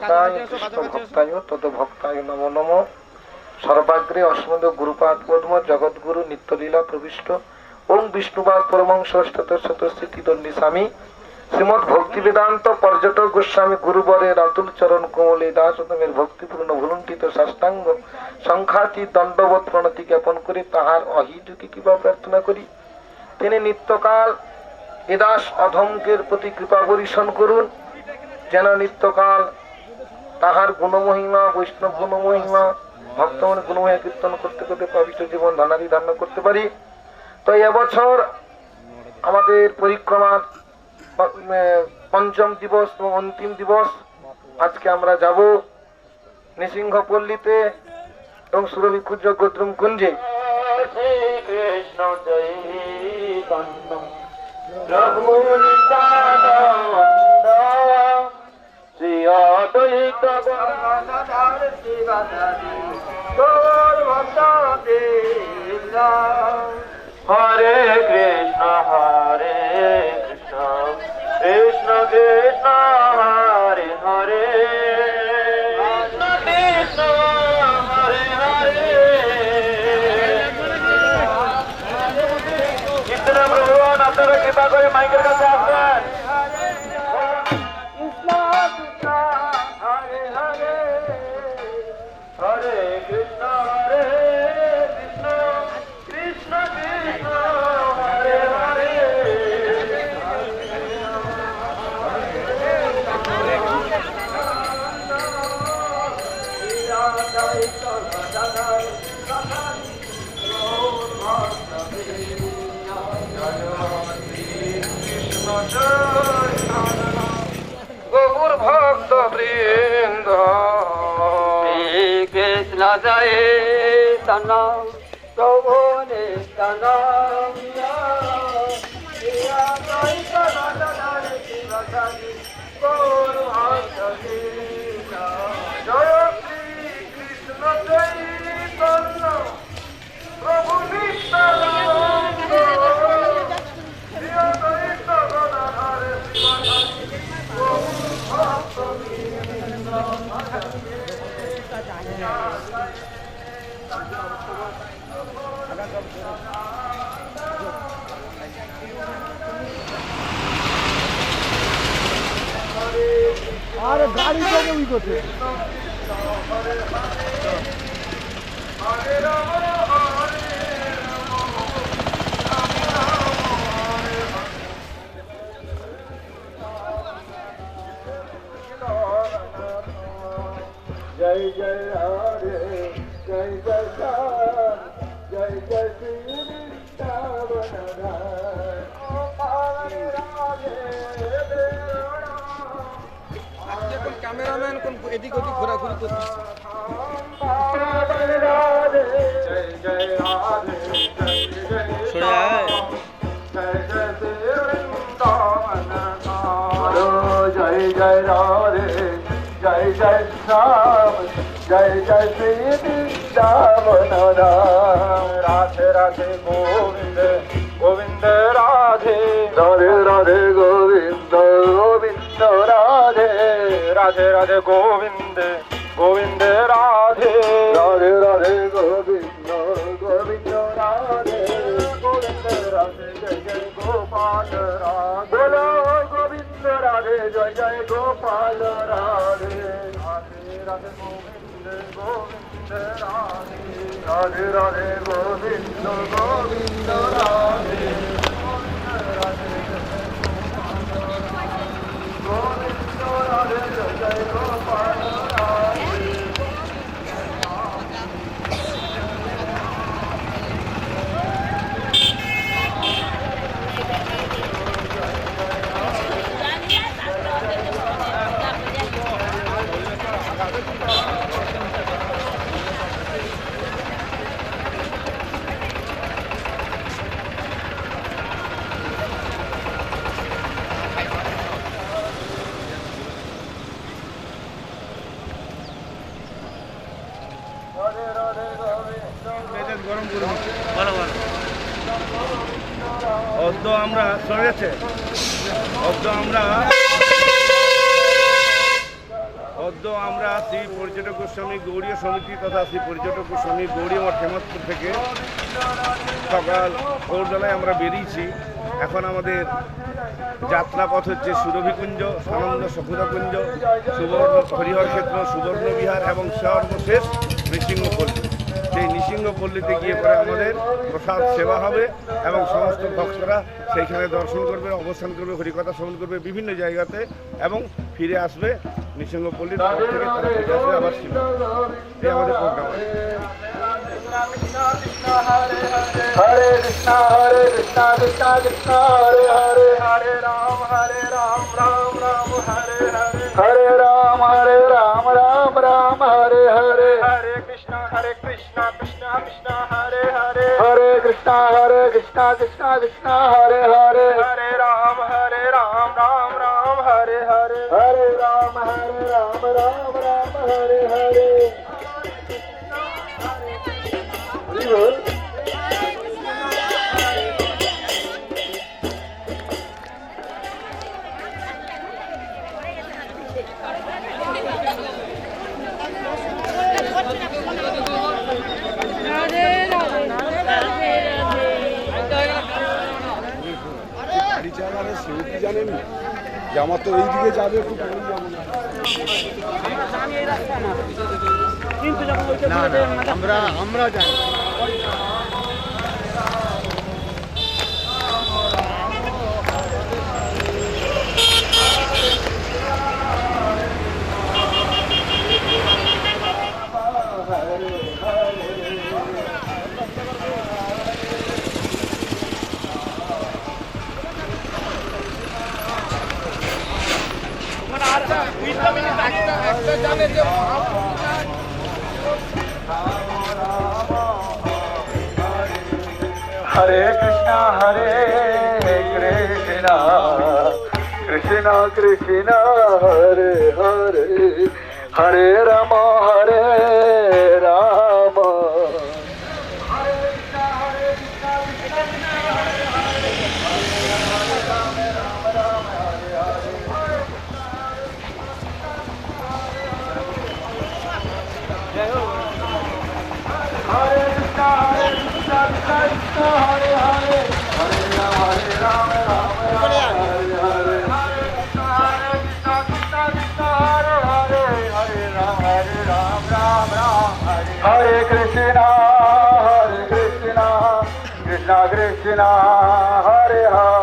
ভক্তায় তদ্ভক্তায় নমো নমঃ। সর্বাগ্রে অস্মদ গুরুপাদ পদ্ম জগদ্গুরু নিত্যলীলা প্রবিষ্ট ওং বিষ্ণুপাদ পরমং ষষ্ঠতঃস্থিতিদণ্ডী স্বামী শ্রীমদ ভক্তি বেদান্ত পর্যটক গোস্বামী গুরুবরের অতুল চরণ কোমলে দাসতমের ভক্তিপূর্ণ ভুলুণ্ঠিত সাষ্টাঙ্গ সংখ্যাতি দণ্ডবৎ প্রণতি জ্ঞাপন করে তাহার অহিযুতি কিবা প্রার্থনা করি। তিনি নিত্যকাল এ দাস অধমকের প্রতি কৃপা বর্ষণ করুন, যেন নিত্যকাল তাহার গুণমহিমা বৈষ্ণব গুণমহিমা ভক্তমন গুণমহিমা কীর্তন করতে করতে পবিত্র জীবন ধনাদি ধারণ করতে পারি। তো এবছর আমাদের পরিক্রমার পঞ্চম দিবস এবং অন্তিম দিবস। আজকে আমরা যাব নৃসিংহপল্লীতে এবং সুরভি গোদ্রুম কুঞ্জে। কৃষ্ণ চৈতন্য প্রভু নিত্যানন্দ শ্রী অদ্বৈত গদাধর শিবাসাদি গৌর ভক্তবৃন্দ। হরে কৃষ্ণ কৃষ্ণ কৃষ্ণ হরে হরে কৃষ্ণ হরে হরে। কীর্তন প্রভুগণ আপনারা কৃপা করে মাইকের কাছে আসবেন। হরে কৃষ্ণ কৃষ্ণ কৃষ্ণ হরে হরে। গৌর ভক্ত বৃন্দ কৃষ্ণ চৈতন্য প্রভু নিত্যানন্দ গৌর ভক্তবৃন্দ। জয় শ্রী কৃষ্ণ চৈতন্য প্রভু নিত্যানন্দ শ্রী অদ্বৈত গদাধর শিবাসাদি গৌর ভক্তবৃন্দ। আরে গাড়ি থেকে উই করছে। জয় জয় রাধে জয় জয় শ্যাম জয় জয় শ্রী বৃন্দাবন এখন ক্যামেরাম্যান কোন এদিক ওদিক ঘোরাঘুরি করতেছে। জয় জয় রাধে জয় জয় শ্যাম জয় জয় শ্রী বৃন্দাবন জয় জয় রাধে জয় জয় শ্যাম জয় জয় শ্রী বৃন্দাবন রাধে রাধে গোবিন্দ গোবিন্দ রাধে রাধে রাধে গোবিন্দ গোবিন্দ রাধে রাধে রাধে গোবিন্দ গোবিন্দ রাধে রাধে রাধে গোবিন্দ গোবিন্দ রাধে গোবিন্দ রাধে জয় জয় গোপাল রাধে গোবিন্দ রাধে জয় জয় গোপাল রাধে রাধে রাধে গোবিন্দ গোবিন্দ রাধে রাধে রাধে গোবিন্দ গোবিন্দ রাধে গোবিন্দ রাধে জয় জয় গোপাল রাধে। আমরা চলে যাচ্ছে আমরা সদ্য আমরা শ্রী পর্যটক গোস্বামী গৌড়ীয় সমিতি তথা শ্রী পর্যটক গোস্বামী গৌড়ীয় মঠ হেমতপুর থেকে সকাল ভোরবেলায় আমরা বেরিয়েছি। এখন আমাদের যাত্রাপথ হচ্ছে সুরভিকুঞ্জ, সানন্দ সখুরাকুঞ্জ, সুবর্ণ হরিহর ক্ষেত্র, সুবর্ণ বিহার এবং সর্বশেষ নৃসিংহপল্লী। সেই নৃসিংহপল্লীতে গিয়ে পরে আমাদের প্রসাদ সেবা হবে এবং সমস্ত ভক্তরা সেইখানে দর্শন করবে, অবস্থান করবে, হরিকথা শ্রবণ করবে বিভিন্ন জায়গাতে এবং ফিরে আসবে নৃসিংহপল্লীর পর থেকে তারা ফিরে আসবে আবার শিব। এই আমাদের প্রোগ্রাম আছে। হরে কৃষ্ণ কৃষ্ণ কৃষ্ণ হরে হরে, হরে রাম রাম রাম হরে হরে, হরে রাম রাম রাম হরে হরে, হরে কৃষ্ণ কৃষ্ণ কৃষ্ণ হরে হরে, হরে কৃষ্ণ কৃষ্ণ হরে হরে, হরে রাম রাম রাম হরে হরে, হরে রাম রাম হরে হরে। গাড়ি চালানোর সেটি জানেন যে আমার তো এইদিকে যাবে একটু পরেই যাবো না। আমরা জানি হরে কৃষ্ণ কৃষ্ণ কৃষ্ণ হরে হরে, হরে Ram Ram. Hare Krishna Krishna Krishna Hare Hare,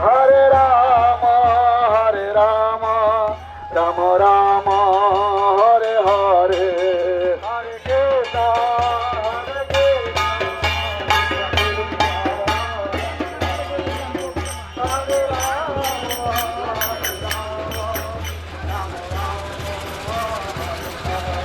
Hare Rama Rama Rama Hare Hare, Hare Krishna Hare Krishna Krishna Krishna Hare Hare, Hare Rama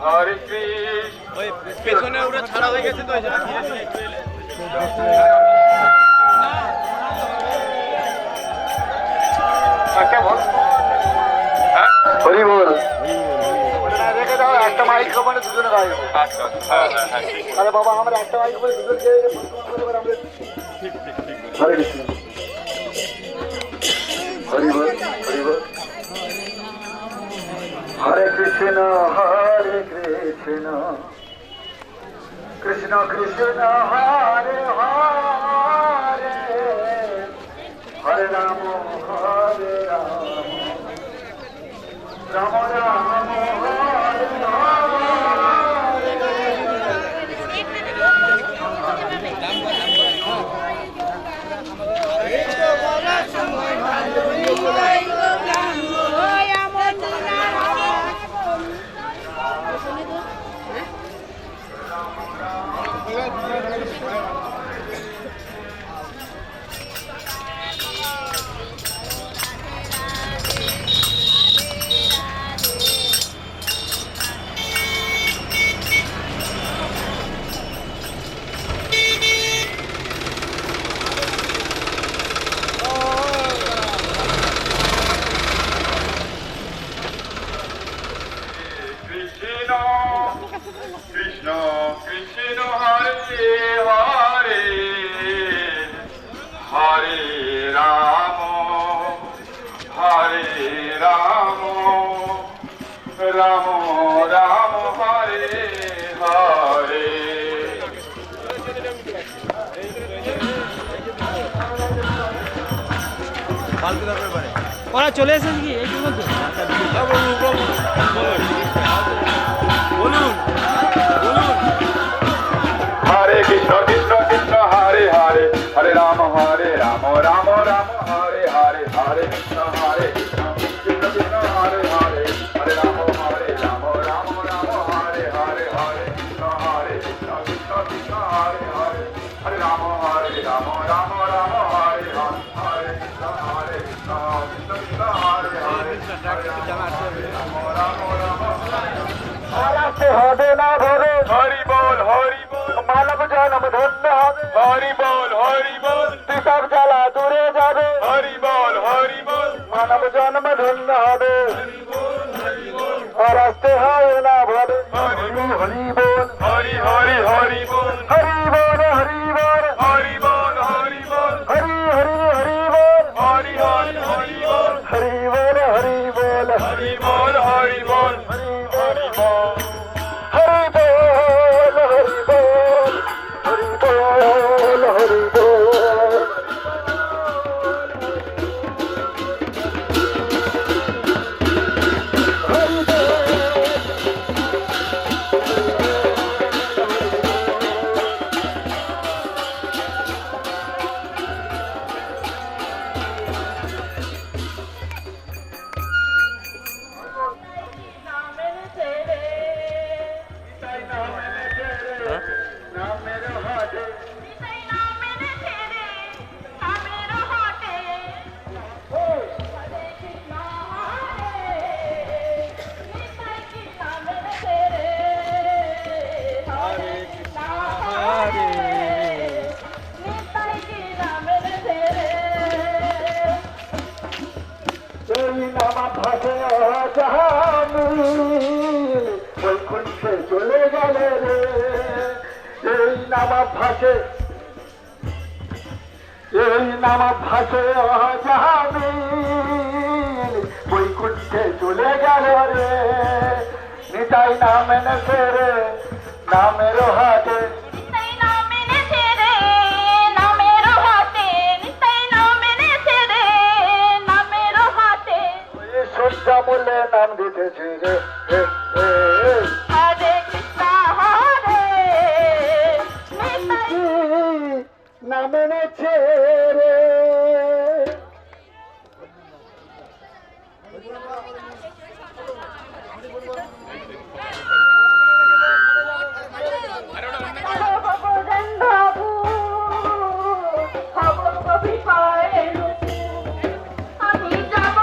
হরে কৃষ্ণ ওই পেছনে ওরা ছাড়া হয়ে গেছে তো কেমন হরি বল। রেখে দাও একটা মাইক্রোফোনে দুজনে গাইব আচ্ছা হ্যাঁ হ্যাঁ হ্যাঁ আরে বাবা আমার একটা মাইক্রোফোনে দুজন কে হরে কৃষ্ণ হরি বল হরি বল। হরে কৃষ্ণ কৃষ্ণ কৃষ্ণ হরে হরে হরে রাম রাম রাম হরে কৃষ্ণ কৃষ্ণ হরে হরে হরে রাম রাম রাম হরে হরে। ওরা চলে এসেছে কি এই মধ্যে বলুন হরে কৃষ্ণ কৃষ্ণ কৃষ্ণ হরে হরে হরে রাম রাম রাম হরে হরে হরে কৃষ্ণ কৃষ্ণ কৃষ্ণ হরে হরে হরে রাম রাম রাম হরে হরে হরে কৃষ্ণ কৃষ্ণ কৃষ্ণ হরে হরে হরে রাম রাম রাম হরে হরে হরে কৃষ্ণ কৃষ্ণ কৃষ্ণ হরে হরে রাম রাম হারাতে হবে না ধরে হরি বল মানব জন্ম ধন্য হবে হরি বল সব জ্বালা দূরে যাবে হরি বল মানব জন্ম ধন্য হবে হারাতে হয় না ভরে হরি বল হরি বল হরি বল হরি বল হরি বল হরি বল হরি হরি বল হরি বল হরি বল হরি বল হরি বল হরি বল হরি বল হরি বল হরি বল হরি বল চলে গেলে রে এই নামা ভাসে বৈকুণ্ঠে চলে গেল রে নিতাই নাম এনেছে রে নামের হাতে সজ্জা বলে নাম দিতেছি রে নাম এনেছে রে আমি যাব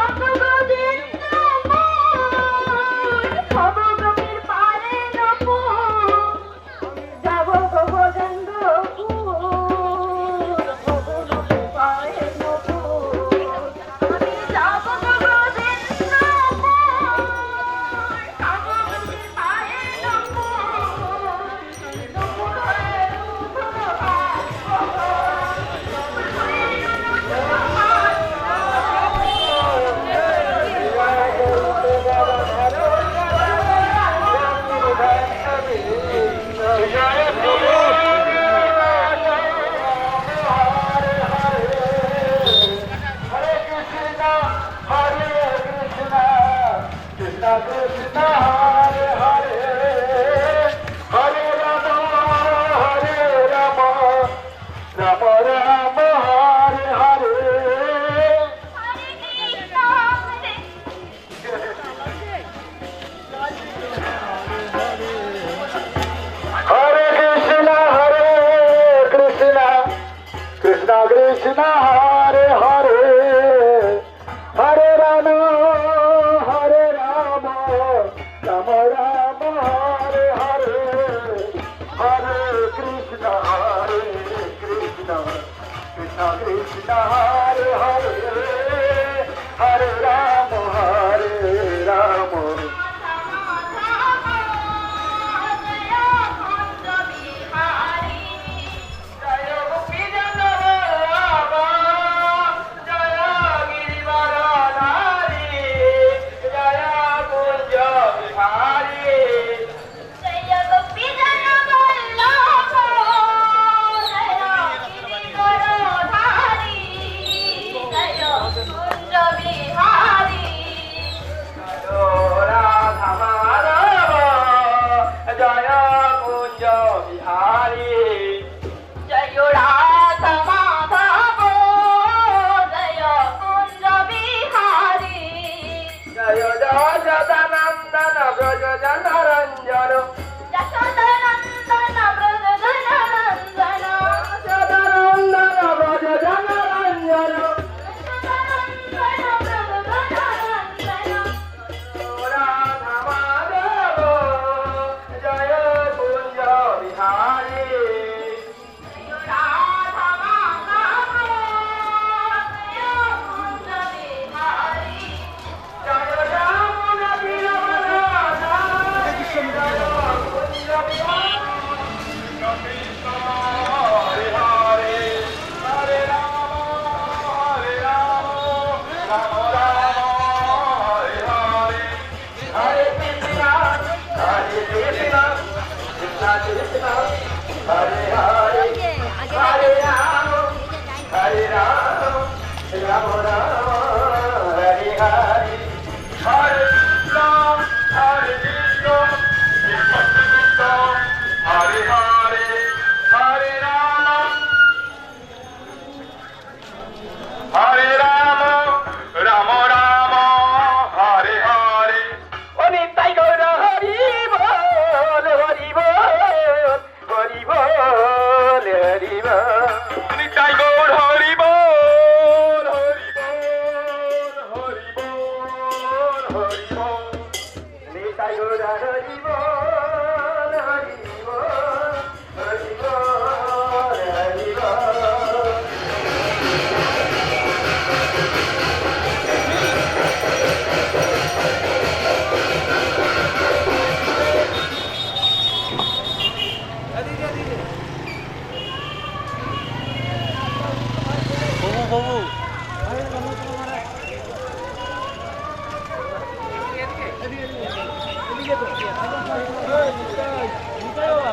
কৃষ্ণ হরে হরে হরে রাম রাম রাম হরে হরে হরে কৃষ্ণ কৃষ্ণ কৃষ্ণ হরে হরে হরে রাম রাম রাম হরে হরে হরে কৃষ্ণ কৃষ্ণ কৃষ্ণ হরে হরে হরে রাম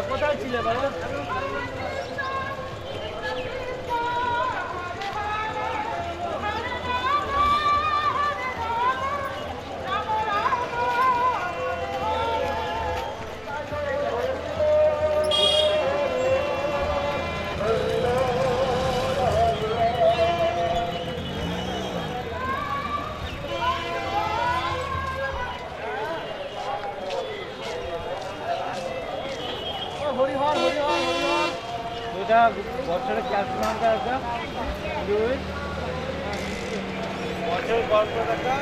কোথায় ছিলে বাবা? এটা বছরে ক্যাশ মানটা একটা বছর গল্প একটা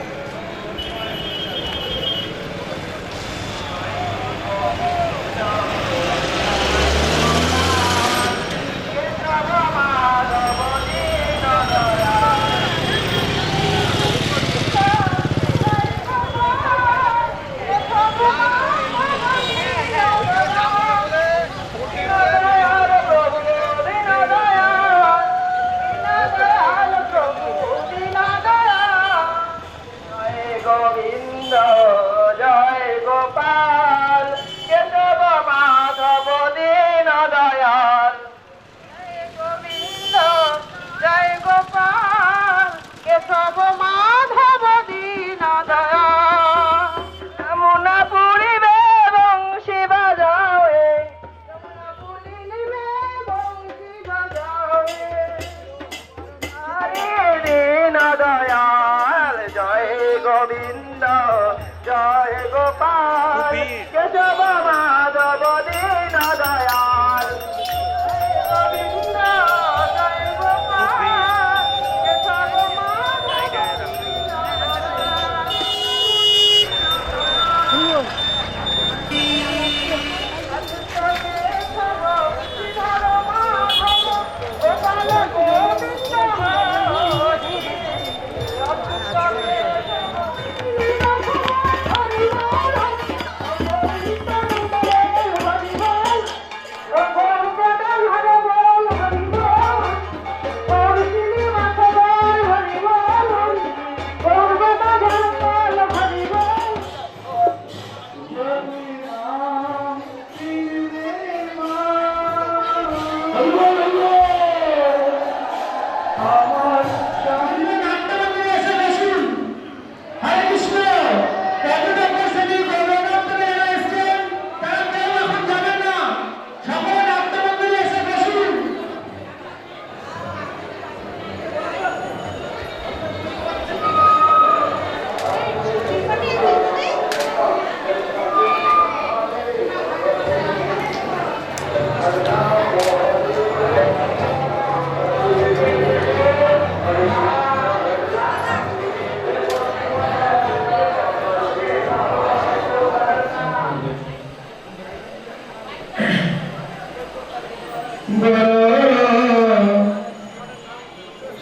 কেশব মাধব দীন দয়াল গোবিন্দ জয় গোপাল কেশব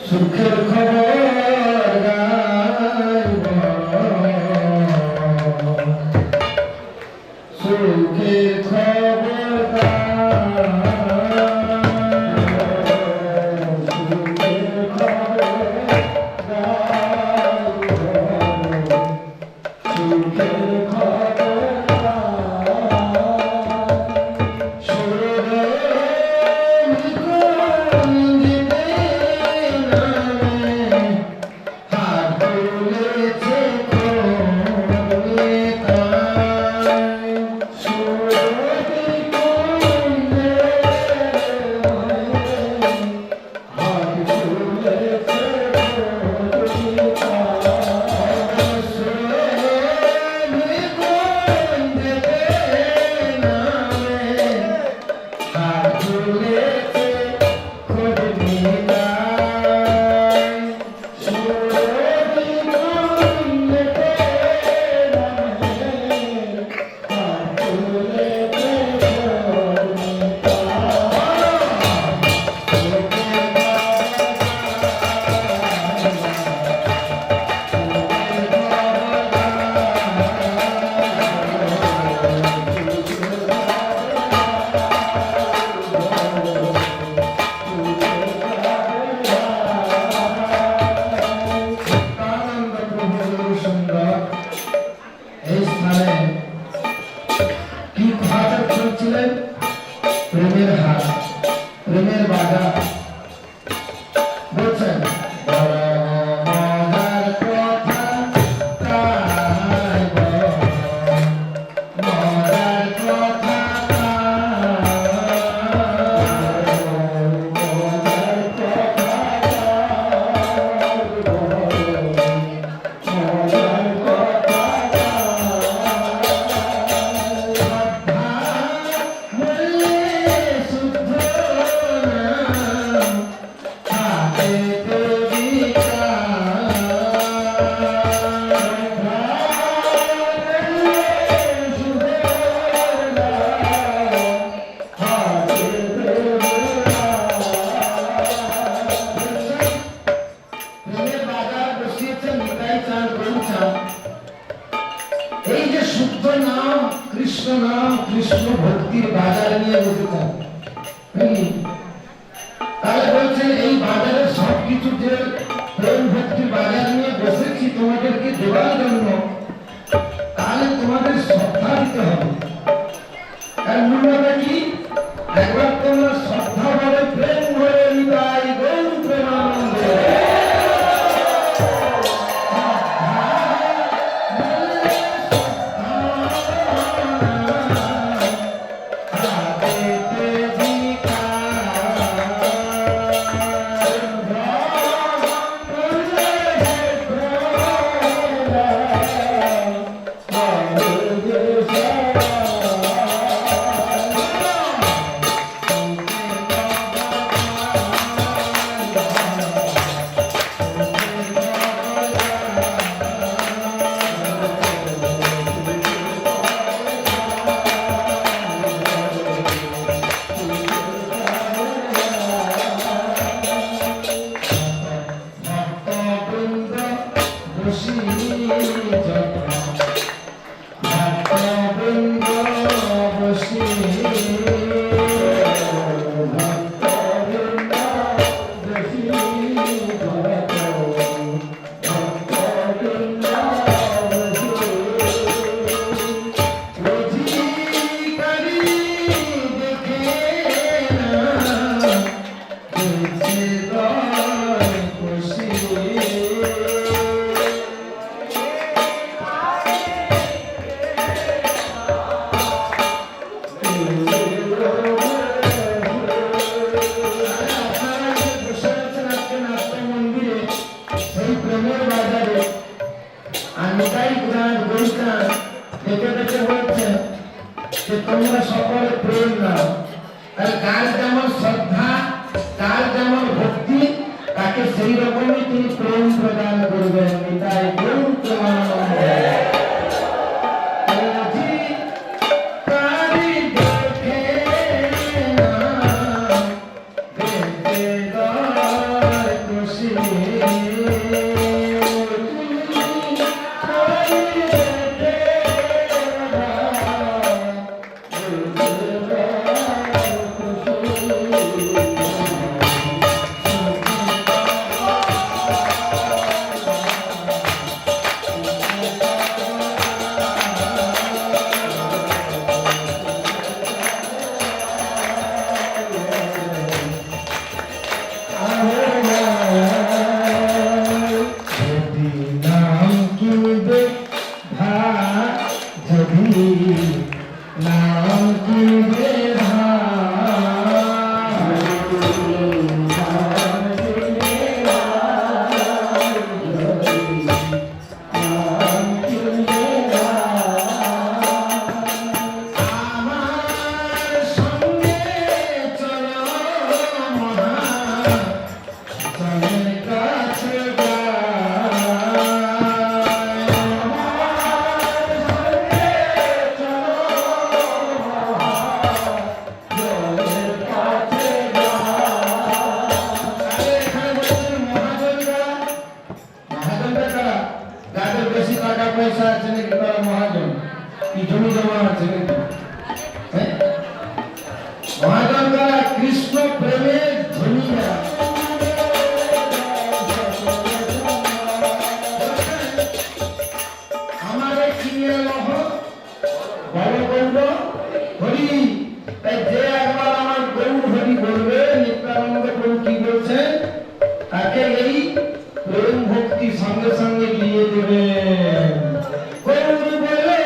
সুখের খবর গাইব সুখের খবর Hare যে তোমরা সকলে প্রেম নাও। আর কার যেমন শ্রদ্ধা, কার যেমন ভক্তি, তাকে সেই রকমই তিনি প্রেম প্রদান করবেন। তাই প্রেম প্রেমানন্দ কৃষ্ণ প্রেমের ধনীরা। আমারে কিনে লহ বড় গৌর হরি। তাই যে একবার আমার গৌর হরি বলবে, নিত্যানন্দ প্রভু কি বলছেন, তাকে এই প্রেম ভক্তি সঙ্গে সঙ্গে দিয়ে দেবে। গৌর বলে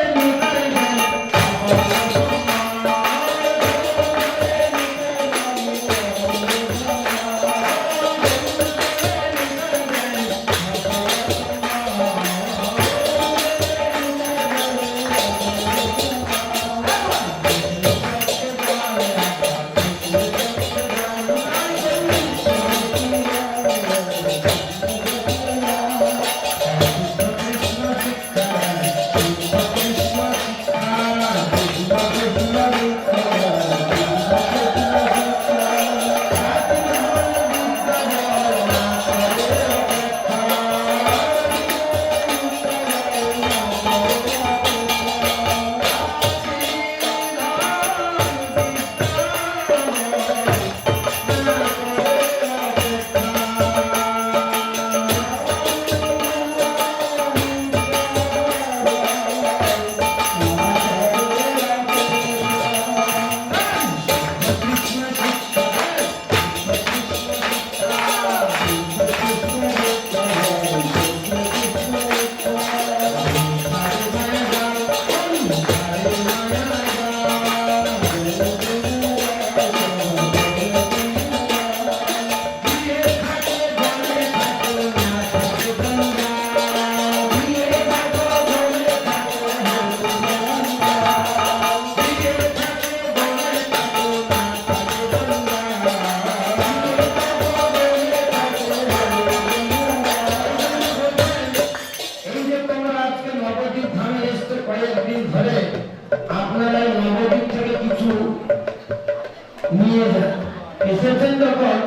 এসেছেন যখন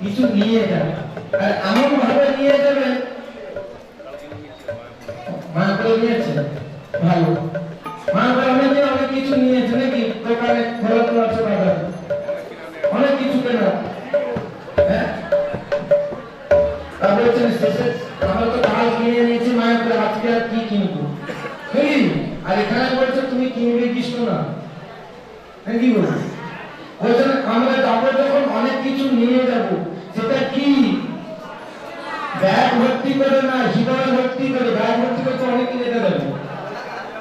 কিছু নিয়ে যান, আর এমন ভাবে নিয়ে যাবেন। মা করে নিয়েছে ভালো, মা করে অনেক কিছু নিয়েছে নাকি, দোকানে খোলানো আছে, বাজার অনেক কিছু কেনা। হ্যাঁ, তা বলছেন শেষে আমরা তো কাল কিনে নিয়েছি মায়ের করে, আজকে আর কি কিনবো। আর এখানে বলছে তুমি কিনবে কৃষ্ণ না, কি বলবো, বলছেন আমরা যাবো যখন অনেক কিছু নিয়ে যাব। সেটা কি, ব্যাগ ভর্তি করে না, হৃদয় ভর্তি করে। ব্যাগ ভর্তি করে তো অনেক নিয়ে যাবে,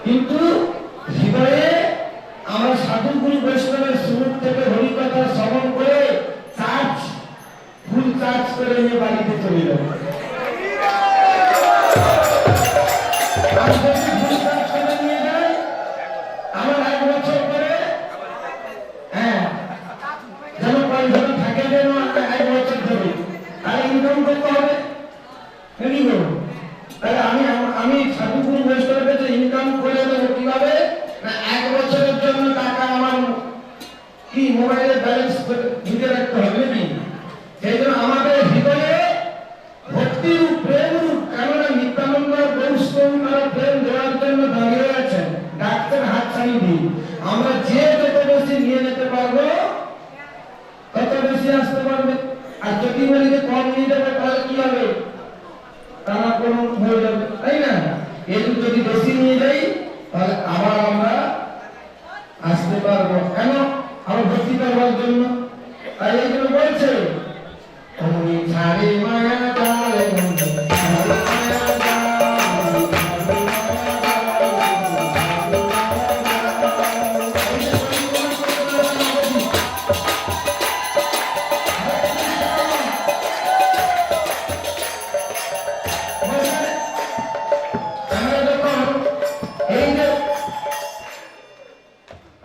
কিন্তু হৃদয়ে আমরা সাধু গুরু বৈষ্ণবের সুর থেকে হরিকথা শ্রবণ করে ফুল চার্জ করে নিয়ে বাড়িতে চলে যাবো। আর যদি ফুল চার্জ করে নিয়ে যায়, আমার 1 বছর ভাসানি দিই। আমরা যে যত বেশি নিয়ে যেতে পারবো তত বেশি আসতে পারবে। আর যদি বলি যে কম নিয়ে যাবে তাহলে কি হবে? টানা পড়ন হয়ে যাবে, তাই না? একটু যদি বেশি নিয়ে যাই তাহলে আবার আমরা আসতে পারবো। কেন? আমরা ভক্তি করবার জন্য। তাই এই জন্য বলছে তুমি ছাড়ে মায়া জালে বন্ধু, ছাড়ে মায়া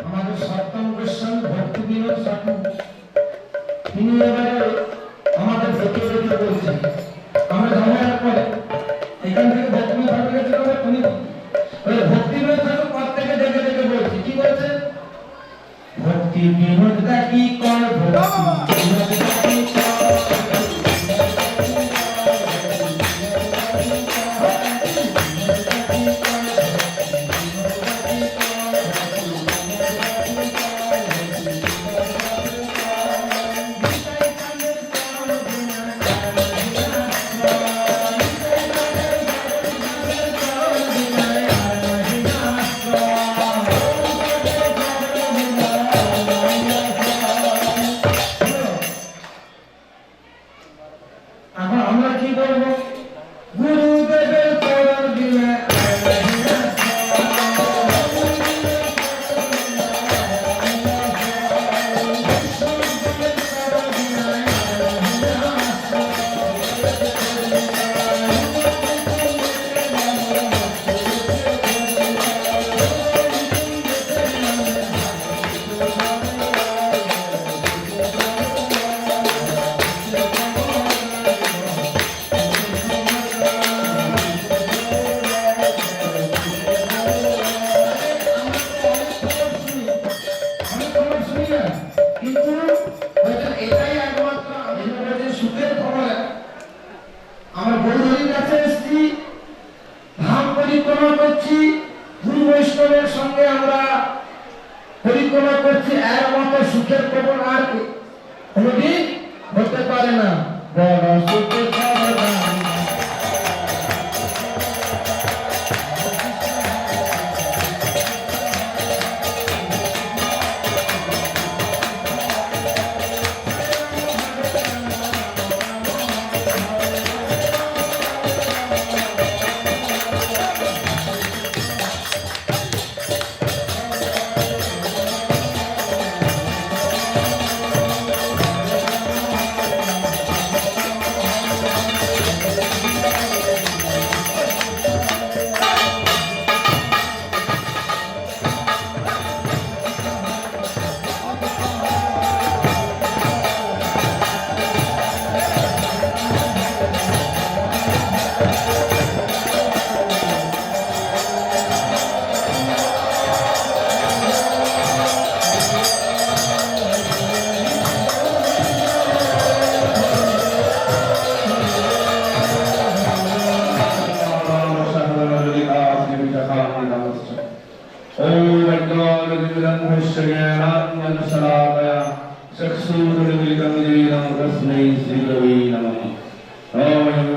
আমাদের সপ্তম গোস্বামী ভক্তি বিনোদ ঠাকুর তিনি এবারে আমাদের দেখে দেখে বলছেন, আমরা জমায়ের পরে এখান থেকে ভক্তি বিনোদ ঠাকুরের কাছে আমরা তুমি ওই ভক্তি বিনোদ ঠাকুর পর থেকে দেখে দেখে বলছি, কি বলছে? ভক্তি বিনোদ দা কি কর, ভক্তি বিনোদ দা কি কর, এখন আমরা কি করবো? গুরুদেবের চরণ দিলে কিন্তু এটাই একমাত্র সুখের খবর। আমার বন্ধুদের কাছে এসেছি, ধাম পরিক্রমা করছি, গুরু বৈষ্ণবের সঙ্গে আমরা পরিক্রমা করছি, এর মতো সুখের খবর আর কোনদিন হতে পারে না। বড় সুখের খবর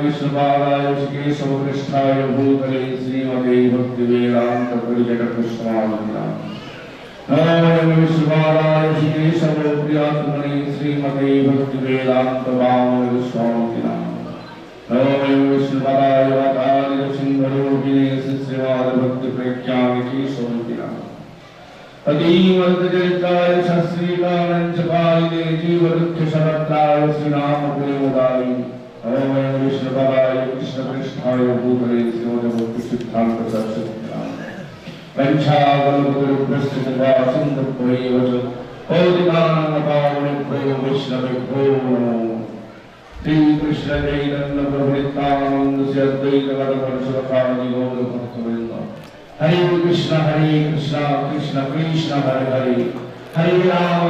विष्णुपादाय भूतले श्रीमते भक्ति वेदांत परिजट नमो विष्णुपादाय प्रियात्मने श्रीमते भक्ति वेदांत स्वामी नमो विष्णुपादाय वाताय सिंहरूपिणे श्रीवाद भक्ति प्रख्याति स्वामी अतीवर्तचरिताय शास्त्रीकानंचपालिने जीवरुक्ष शरत्राय श्रीनाम प्रेमदायि ओम विष्णुपादाय कृष्णपृष्ठाय भूतले श्रीमद्भक्ति सिद्धांत सरस्वती पंचागलपुरप्रस्थितवा सिन्धुभैव च पौदिकानपावनेभ्यो वैष्णवेभ्यो नमो श्रीकृष्ण चैतन्य प्रभु नित्यानंद श्री अद्वैत गदाधर शिवासादि गौरभक्तवृंद हरे कृष्ण कृष्ण कृष्ण हरे हरे हरे राम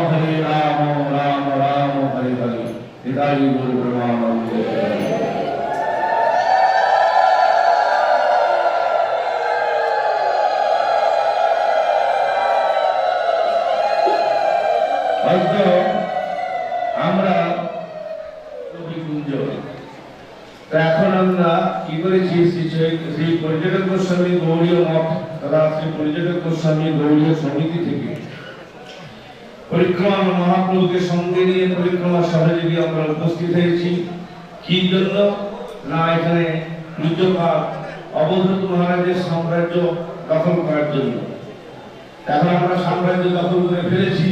राम राम हरे हरे निताई गौर प्रेमानंद। হয়তো আমরা কবিকুঞ্জ, তো এখন আমরা কি করেছি শ্রী পর্যটক গোস্বামী গৌড়ীয় মঠ তথা শ্রী পর্যটক গোস্বামী গৌড়ীয় সমিতি থেকে পরিক্রমা মহাপ্রভুকে সঙ্গে নিয়ে পরিক্রমা সহযোগী আমরা উপস্থিত হয়েছি। কি জন্য না, এখানে পূজ্যপাদ অবধূত মহারাজের সাম্রাজ্য দখল করার জন্য। এখন আমরা সাম্রাজ্য দখল করে ফেলেছি,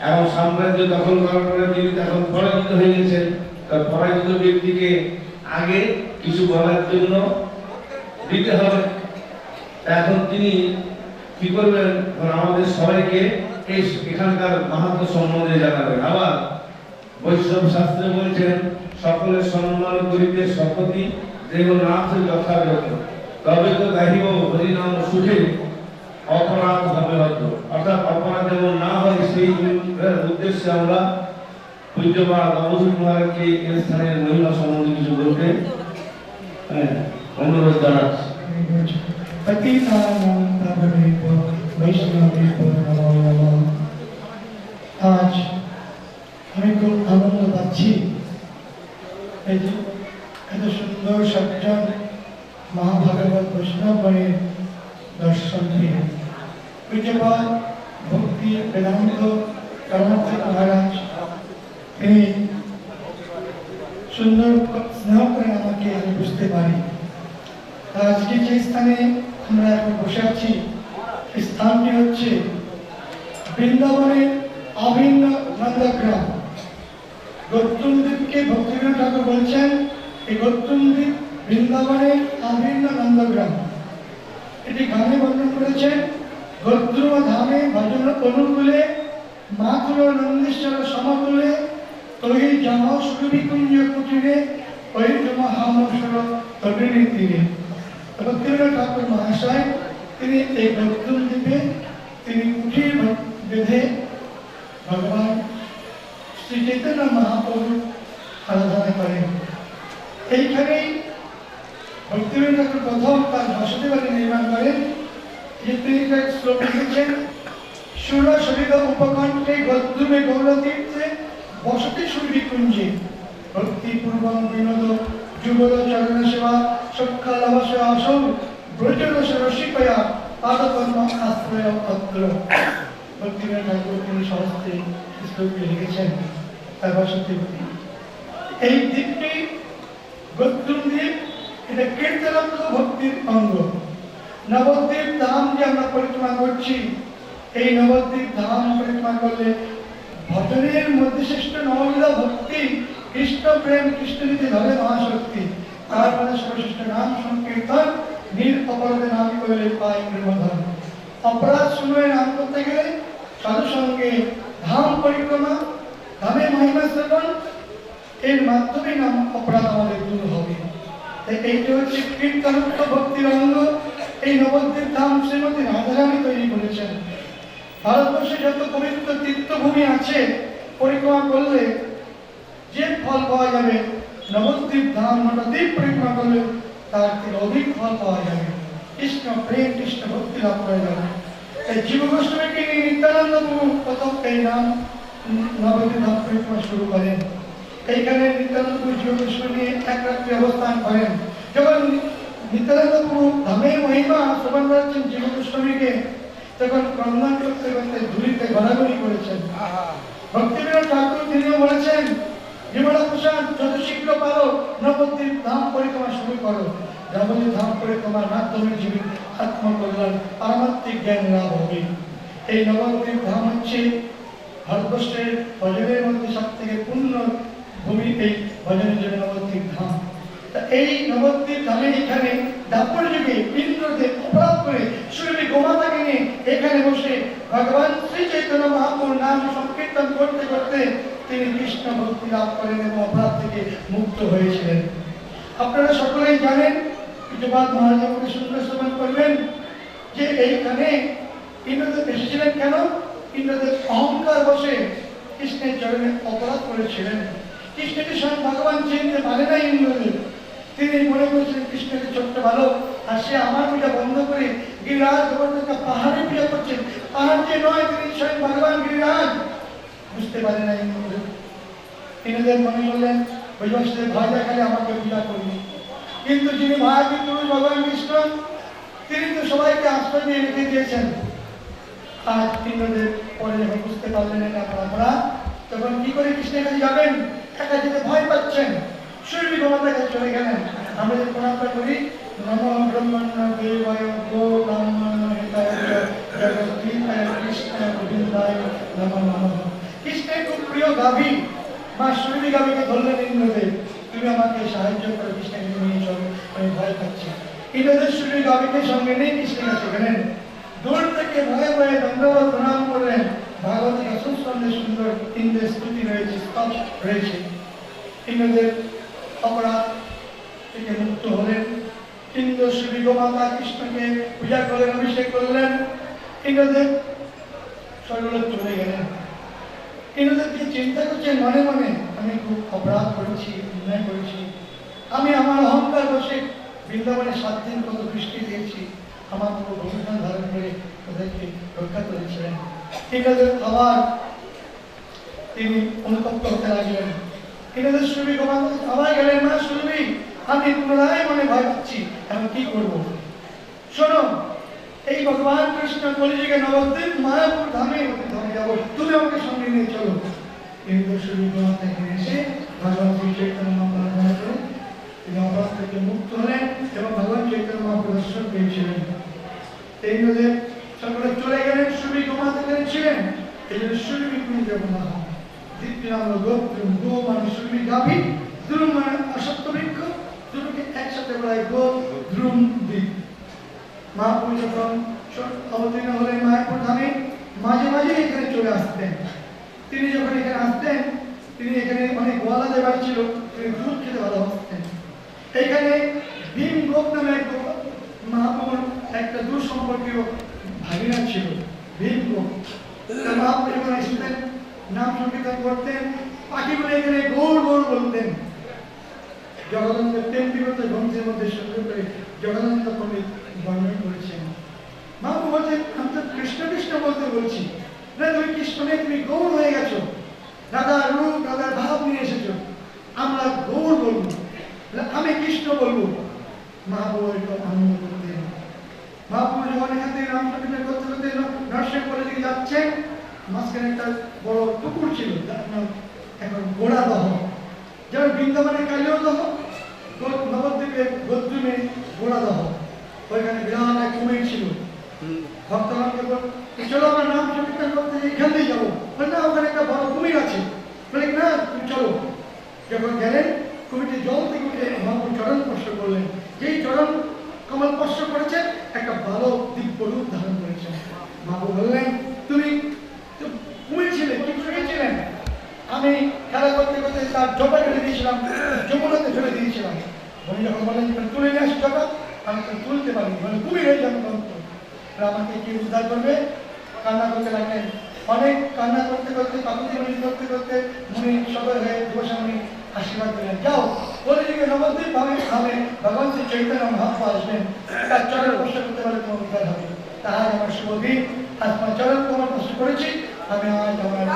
এখন সাম্রাজ্য দখল করার পরে তিনি এখন পরাজিত হয়ে গেছেন। তার পরাজিত ব্যক্তিকে আগে কিছু বলার জন্য দিতে হবে। এখন তিনি কি করবেন, আমাদের সবাইকে এখানকার মাহাত্ম্য সম্বন্ধে জানাবেন। আবার বৈষ্ণব শাস্ত্রে বলছেন, সকলের সম্মান করিতে শপথি দেবনাথ যথাযথ, তবে তো গাহিব হরিনাম সুখে অপরাধ হবে হতো। অর্থাৎ অপরাধ যেমন না হয় সেই উদ্দেশ্যে আমরা পূজ্যপাদ অবধূত মহারাজকে এই স্থানের মহিমা সম্বন্ধে কিছু বলতে অনুরোধ জানাচ্ছি। আজ আমি খুব আনন্দ পাচ্ছি, এই যে এত সুন্দর সজ্জন মহাভাগবত বৈষ্ণবের দর্শন দিয়ে পূজ্যপাদ ভক্তি বেদান্ত পরমার্থ মহারাজ তিনি সুন্দর স্নেহ করে আমাকে আমি বুঝতে পারি। আজকে যে স্থানে আমরা এখন বসে আছি, এই স্থানটি হচ্ছে বৃন্দাবনের অভিন্ন নন্দগ্রাম। গৌতমদ্বীপকে ভক্তিবিনোদ ঠাকুর বলছেন, এই গৌতমদ্বীপ বৃন্দাবনের অভিন্ন নন্দগ্রাম। এটি গানে বর্ণন করেছেন, গৌতম ধামে ভজন অনুকূলে মাতুল নন্দেশ্বর সমতুলে তৈ জম সুরভিকুঞ্জ কুটিরে ওই মহামসর তটিনী তীরে। ভক্তিবিনোদ ঠাকুর মহাশয় তিনি এই গৌতম দ্বীপে তিনি কুটির বেঁধে ভগবান শ্রী চৈতন্য মহাপ্রভু আরাধনা করেন। এইখানেই ভক্তিবিনোদ ঠাকুর প্রথম তার বসতি বাড়ি নির্মাণ করেন। যে তিনি এক শ্লোক লিখেছেন, সুর সবিত উপকণ্ঠে গদ্রুমে গৌরতীর্থে বসতি সুরভিকুঞ্জে ভক্তিপূর্বং বিনোদ যুগল চরণ সেবা সক্ষালবশ আসৌ ব্রজরস রসিকয়া পাদপদ্ম আশ্রয় অত্র। ভক্তিবিনোদ ঠাকুর তিনি সহস্তে শ্লোকটি লিখেছেন তার বসতি। এই দ্বীপটি গদ্রুম দ্বীপ, এটা কীর্তনাঙ্গ ভক্তির অঙ্গ। নবদ্বীপ ধাম যে আমরা পরিক্রমা করছি, এই নবদ্বীপ ধাম পরিক্রমা করলে ভজনের মধ্যে শ্রেষ্ঠ নববিধ ভক্তি, কৃষ্ণ প্রেম, কৃষ্ণনীতি ধরে মহাশক্তি। তার মানে সর্বশ্রেষ্ঠ নাম সংকীর্তন, নীল অপরাধে নাম করলে পায় প্রেমধন। অপরাধ শুনে নাম করতে গেলে সাধু সঙ্গে ধাম পরিক্রমা, ধামে মহিমা শ্রবণ, এর মাধ্যমে নাম অপরাধ আমাদের দূর হবে। এইটা হচ্ছে কীর্তনাত্ম ভক্তির অঙ্গ। এই নবদ্বীপ ধাম শ্রীমতী রাধারানী তৈরি করেছেন। ভারতবর্ষে যত পবিত্র তীর্থভূমি আছে, পরিক্রমা করলে যে ফল পাওয়া যাবে, নবদ্বীপ ধাম নবদ্বীপ পরিক্রমা করলে তার থেকে অধিক ফল পাওয়া যাবে। কৃষ্ণ প্রেম, কৃষ্ণ ভক্তি লাভ করা যাবে। এই জীব গোস্বামীকে নিয়ে নিত্যানন্দ প্রভু প্রথম এই নাম নবদ্বীপ ধাম পরিক্রমা শুরু করেন। এইখানে নিত্যানন্দ প্রভু জীব গোস্বামী নিয়ে এক রাত্রি অবস্থান করেন। যখন নিত্যানন্দ প্রভু ধামের মহিমা শ্রবণ করেছেন জীব গোস্বামীকে, তখন ক্রন্দন করতে করতে ধুলিতে ঘোরাঘুরি করেছেন। ভক্তিবিনোদ ঠাকুর তিনিও বলেছেন, বিমলা প্রসাদ যত শীঘ্র পারো নবদ্বীপ ধাম পরিক্রমা শুরু করো। নবদ্বীপ ধাম পরিক্রমার মাধ্যমে জীবিত আত্মকল্যাণ, পারমাত্মিক জ্ঞান লাভ হবে। এই নবদ্বীপ ধাম হচ্ছে ভারতবর্ষের ভজনের মধ্যে সব থেকে পূর্ণ ভূমি। এই ভজনের জন্য নবদ্বীপ ধাম। এই নবদ্বীপ ধামে এখানে দাপর যুগে ইন্দ্রদেব অপরাধ করে সুরভি গোমাতাকে নিয়ে এখানে বসে ভগবান শ্রী চৈতন্য মহাপ্রভুর নাম সংকীর্তন করতে করতে তিনি কৃষ্ণ ভক্তি লাভ করেন এবং অপরাধ থেকে মুক্ত হয়েছিলেন। আপনারা সকলেই জানেন, পূজ্যপাদ মহারাজ আমাকে সুন্দর শ্রবণ করবেন যে এইখানে ইন্দ্রদেব এসেছিলেন কেন? ইন্দ্রদেব অহংকার বসে কৃষ্ণের চরণে অপরাধ করেছিলেন। কৃষ্ণকে স্বয়ং ভগবান চিনতে পারে না ইন্দ্রদেব। তিনি মনে করেছিলেন কৃষ্ণকে ছোট্ট ভালো, আর সে আমার পূজা বন্ধ করে গিরিরাজ গোবর্ধনকে পাহাড়ে পূজা করছেন। পাহাড় যে নয়, তিনি স্বয়ং ভগবান গিরিরাজ। বুঝতে পারে না ইন্দ্রদেব মনে করলেন বৈবস্বদেব ভয় দেখালে আমাকে পূজা করবে, কিন্তু যিনি মহাবীর পুরুষ ভগবান কৃষ্ণ তিনি তো সবাইকে আশ্রয় দিয়ে রেখে দিয়েছেন। আর ইন্দ্রদেব পরে যখন বুঝতে পারলেন এটা আমরা তখন কি করে কৃষ্ণের কাছে যাবেন, একা যেতে ভয় পাচ্ছেন, সুরভি গোমাতার কাছে চলে গেলেন। আমরা যে প্রণামটা করি নমো ব্রহ্মণ্য দেবায় গো ব্রাহ্মণ হিতায় জগদ্দীপায় কৃষ্ণায় গোবিন্দায় নমো নমঃ। কৃষ্ণের খুব প্রিয় গাভী মা সুরভি গাভীকে ধরলেন ইন্দ্রদেব, তুমি আমাকে সাহায্য করো, কৃষ্ণকে নিয়ে চলো, আমি ভয় পাচ্ছি। ইন্দ্রদেব সুরভি গাভীকে সঙ্গে নিয়ে কৃষ্ণের কাছে গেলেন। দূর থেকে ভয়ে ভয়ে দণ্ডবত প্রণাম করলেন। ভাগবত দশম স্কন্ধে সুন্দর ইন্দ্রের স্তুতি রয়েছে, স্তব রয়েছে। ইন্দ্রদেব অপরাধ থেকে মুক্ত হলেন। ইন্দ্র শ্রী গোমাতা কৃষ্ণকে পূজা করলেন, অভিষেক করলেন। ইন্দ্রদেব স্বর্গলোক চলে গেলেন। ইন্দ্রদেব কি চিন্তা করছেন মনে মনে, আমি খুব অপরাধ করেছি, অন্যায় করেছি, আমি আমার অহংকার বসে বৃন্দাবনে 7 দিন কত বৃষ্টি দিয়েছি, আমার পুরো ভূমিকা ধারণ করে ওদেরকে রক্ষা করেছিলেন। ইন্দ্রদেব আবার তিনি অনুতপ্ত হতে লাগলেন। ইন্দ্রদেব সুরভি গোমাতা আবার গেলেন, মা সুরভি আমি পুনরায় মনে ভয় পাচ্ছি, এখন কি করবো? শোনো, এই ভগবান কৃষ্ণ কলিযুগে নবদ্বীপ মায়াপুর ধামে যাবো, তুমি আমাকে সঙ্গে নিয়ে চলো। ইন্দ্র সুরভি গোমাতা এখানে এসে ভগবান শ্রী চৈতন্য মহাপ্রভু করে তিনি অপরাধ থেকে মুক্ত হলেন এবং ভগবান চৈতন্য মহাপ্রভু দর্শন পেয়েছিলেন। ইন্দ্রদেব সকলে চলে গেলেন, সুরভি গোমাতা এখানে ছিলেন, এই জন্য সুরভি কুঞ্জ বলা হয়। দ্বিতীয় নাম হলো গোদ্রুম, গো মানে সুরভি গাভী, দ্রুম মানে অসত্য বৃক্ষ, দুটোকে একসাথে বলা হয় গোদ্রুম দ্বীপ। মহাপ্রভু যখন অবতীর্ণ হলেন মায়াপুর ধামে, মাঝে মাঝে এখানে চলে আসতেন। তিনি যখন এখানে আসতেন, তিনি এখানে অনেক গোয়ালাদের বাড়ি ছিল, তিনি দুধ খেতে ভালোবাসতেন। এখানে ভীম গোপ নামে এক মহাপ্রভুর একটা দূর সম্পর্কীয় ভাগিনা ছিল, ভীম গোপ। মহাপ্রভু যখন এসেছেন নাম সংকীর্তন করতেন, পাখিগুলো এখানে গৌর গৌর বলতেন। জগদানন্দ প্রেম বিগত গ্রন্থের মধ্যে সুন্দর করে জগদানন্দ পণ্ডিত বর্ণনা করেছেন। মহাপ্রভু বলছেন, আমি তো কৃষ্ণ কৃষ্ণ বলতে বলছি না, তুমি কৃষ্ণনে তুমি গৌর হয়ে গেছো, রাধার রূপ রাধার ভাব নিয়ে এসেছো, আমরা গৌর বলবো, আমি কৃষ্ণ বলবো। মহাপ্রভু একটু আনন্দ করতেন। মহাপ্রভু যখন এখান থেকে নাম সংকীর্তন করতে করতে নরসিংহপুরের দিকে যাচ্ছেন, মাঝখানে একটা বড় পুকুর ছিল, যার নাম এখন গোড়াদহ, যেমন বৃন্দাবনের কালীয়দহ, নবদ্বীপের গোদ্রুমে গোড়াদহ। ওইখানে বিরাট এক কুমির ছিল। ভক্তগণকে চলো আমরা নাম সংকীর্তন করতে এখান দিয়ে যাবো, না ওখানে একটা বড় কুমির আছে, বলে না তুমি চলো। যখন গেলেন, কুমিরটি জল থেকে উঠে মহাপ্রভু চরণ স্পর্শ করলেন। যেই চরণ কমল স্পর্শ করেছেন, একটা ভালো দিব্য রূপ ধারণ করেছেন। মহাপ্রভু বললেন, তুমি কুমির ছিলে, কি ছিলেন? আমি খেলা করতে করতে তার জটা কেটে দিয়েছিলাম, যমুনাতে ফেলে দিয়েছিলাম। উনি যখন বলেন তুলে নিয়ে আসি জটা, আমি তো তুলতে পারিনি, মানে কুমির হয়ে যাবে আমাকে কি উদ্ধার করবে? কান্না করতে লাগলেন। অনেক কান্না করতে করতে কাকুতি মিনতি করতে করতে মুনি সদয় হয়ে গোস্বামী আশীর্বাদ দিলেন, যাও কলিযুগে নবদ্বীপ ভাবে ভাবে ভগবান শ্রী চৈতন্য মহাপ্রভু আসবেন, তার চরণ স্পর্শ করতে পারলে তোমার উদ্ধার হবে। তাহাই আমার শুভ দিন, আজ তোমার চরণ তোমার স্পর্শ করেছি, আমি আজ আমার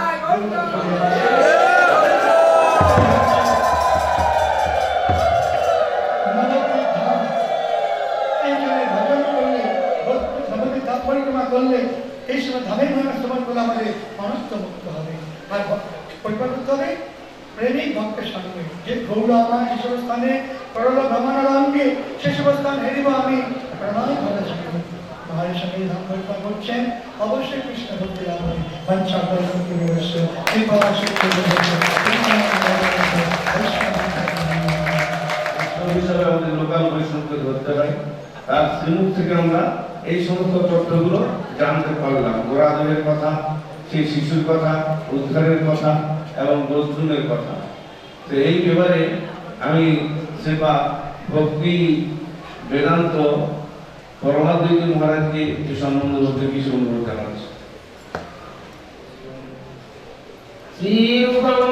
পরিক্রমা করলে এই সময় ধামের মহিমা শ্রবণ করলে আমাদের অনন্ত মুক্ত হবে। আর পরিক্রমা করতে হবে প্রেমিক ভক্তের সঙ্গে, যে গৌর আমার যেসব স্থানে করল ভ্রমণের অঙ্গে, সেসব স্থান হেরিব আমি প্রণাম করার সঙ্গে। মহারের সঙ্গে ধাম পরিক্রমা করছেন, অবশ্যই কৃষ্ণ ভক্তি লাভ হবে। বাঞ্ছা করতে ব্যবস্থ কৃপা শক্তি হিসাবে আমাদের লোকাল বৈষ্ণবকে ধরতে হয়। তার শ্রীমুখ থেকে আমরা এই সমস্ত তথ্যগুলো জানতে পারলাম, গোরাদেবের কথা, সেই শিশুর কথা, উদ্ধারের কথা এবং গোস্তুনের কথা। তো এই ব্যাপারে আমি সেবা ভক্তি বেদান্ত পরমাদ্বৈত মহারাজকে একটু সম্বন্ধ বলতে কিছু অনুরোধ জানাচ্ছি। শ্রীরূপং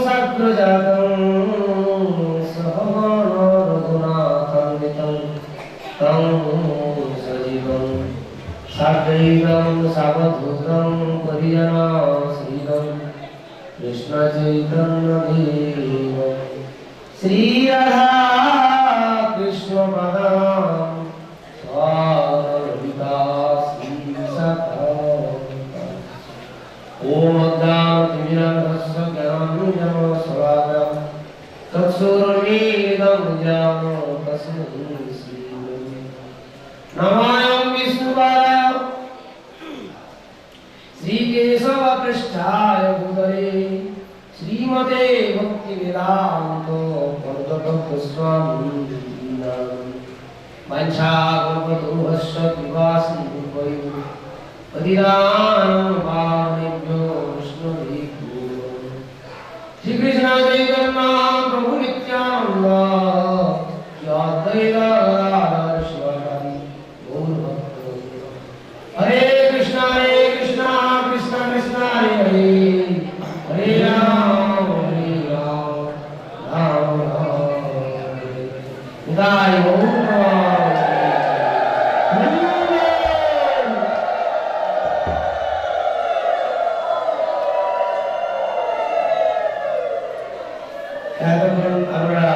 সাগ্রজাতং সহগণ রঘুনাথান্বিতং তং সজীবং সাদ্বৈতং সাবধূতং পরিজনসহিতং কৃষ্ণ চৈতন্য দেব শ্রী রাধা কৃষ্ণ পাদাম সরবিতা শ্রী ওম অজ্ঞানতিমিরান্ধস্য জ্ঞানাঞ্জনশলাকয়া চক্ষুरुन्मीलितं येन तस्मै श्रीगुरवे नमः विष्णुपादाय श्रीकेशवपृष्ठाय भूतले श्रीमते भक्तिवेदान्त स्वामी वंशाकल्पतरुभ्यश्च कृपासिन्धुभ्यो पतितानां पावनेभ्यो वैष्णवेभ्यो श्री कृष्ण चैतन्य प्रभु नित्यानंद श्री अद्वैत गदाधर शिवासादि गौर भक्तवृंद हरे कृष्ण कृष्ण कृष्ण हरे हरे हरे राम राम राम हरे हरे गौर এতক্ষণ আমরা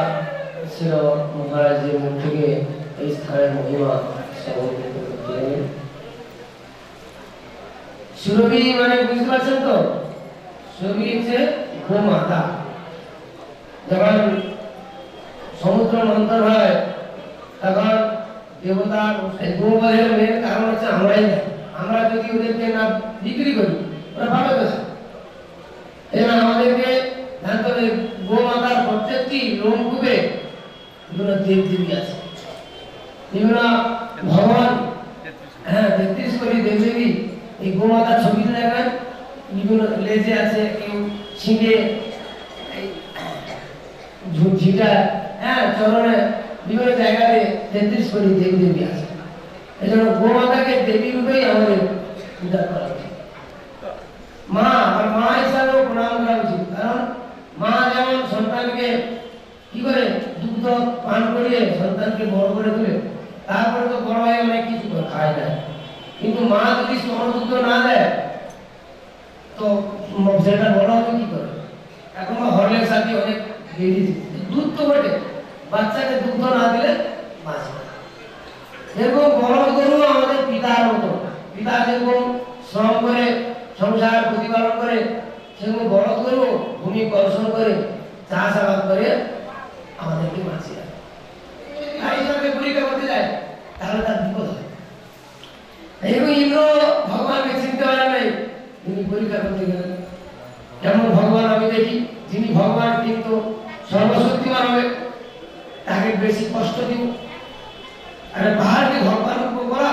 ছিল মহারাজের মুখ থেকে এই স্থানের মহিমা শ্রবণ করতে। সুরভি মানে বুঝতে পারছেন তো? সুরভি হচ্ছে গোমাতা। যখন সমুদ্র মন্থন হয় তখন দেবতার গোবধের মেন কারণ হচ্ছে আমরাই না। আমরা যদি ওদেরকে না বিক্রি করি ওরা ভালো কথা। এরা আমাদেরকে জানতে হবে গোমাতার প্রত্যেকটি লোমকূপে বিভিন্ন দেবদেবী আছে, বিভিন্ন ভগবান। হ্যাঁ, 33 কোটি দেবদেবী এই গোমাতার ছবিতে দেখবেন। বিভিন্ন লেজে আছে, কেউ শিঙে, ঝিটা, হ্যাঁ চরণে, বিভিন্ন জায়গাতে 33 কোটি দেবদেবী আছে। এই জন্য গোমাতাকে দেবী রূপেই আমাদের পূজা করা উচিত। মা আর মা হিসাবেও প্রণাম করা উচিত। কারণ মা যেমন সন্তানকে কি করে দুগ্ধ পান করিয়ে সন্তানকে বড় করে তুলে, তারপরে তো বড় হয়ে অনেক কিছু খায় না। কিন্তু মা যদি স্তনদুগ্ধ না দেয় তো সেটা বড় হবে কি করে? এখন হরলিক্স আদি অনেক বেরিয়েছে, দুধ তো বটে, বাচ্চাকে দুগ্ধ না দিলে বাঁচে না। যেরকম বড় গরু আমাদের পিতার মতো, পিতা যেরকম শ্রম করে সংসার প্রতিপালন করে, সেরকম বড় গরু ভূমি কর্ষণ করে চাষাবাদ করে আমাদেরকে বাঁচিয়ে রাখে। তাই সঙ্গে পরীক্ষা করতে যায় তাহলে তার বিপদ হয়। এইরকম ইন্দ্র ভগবানকে চিনতে পারে নাই, তিনি পরীক্ষা করতে গেলেন। যেমন ভগবান আমি দেখি, যিনি ভগবান কিন্তু সর্বশক্তিমান হবে, তাকে বেশি কষ্ট দিব। আরে পাহাড়কে ভগবান উপর করা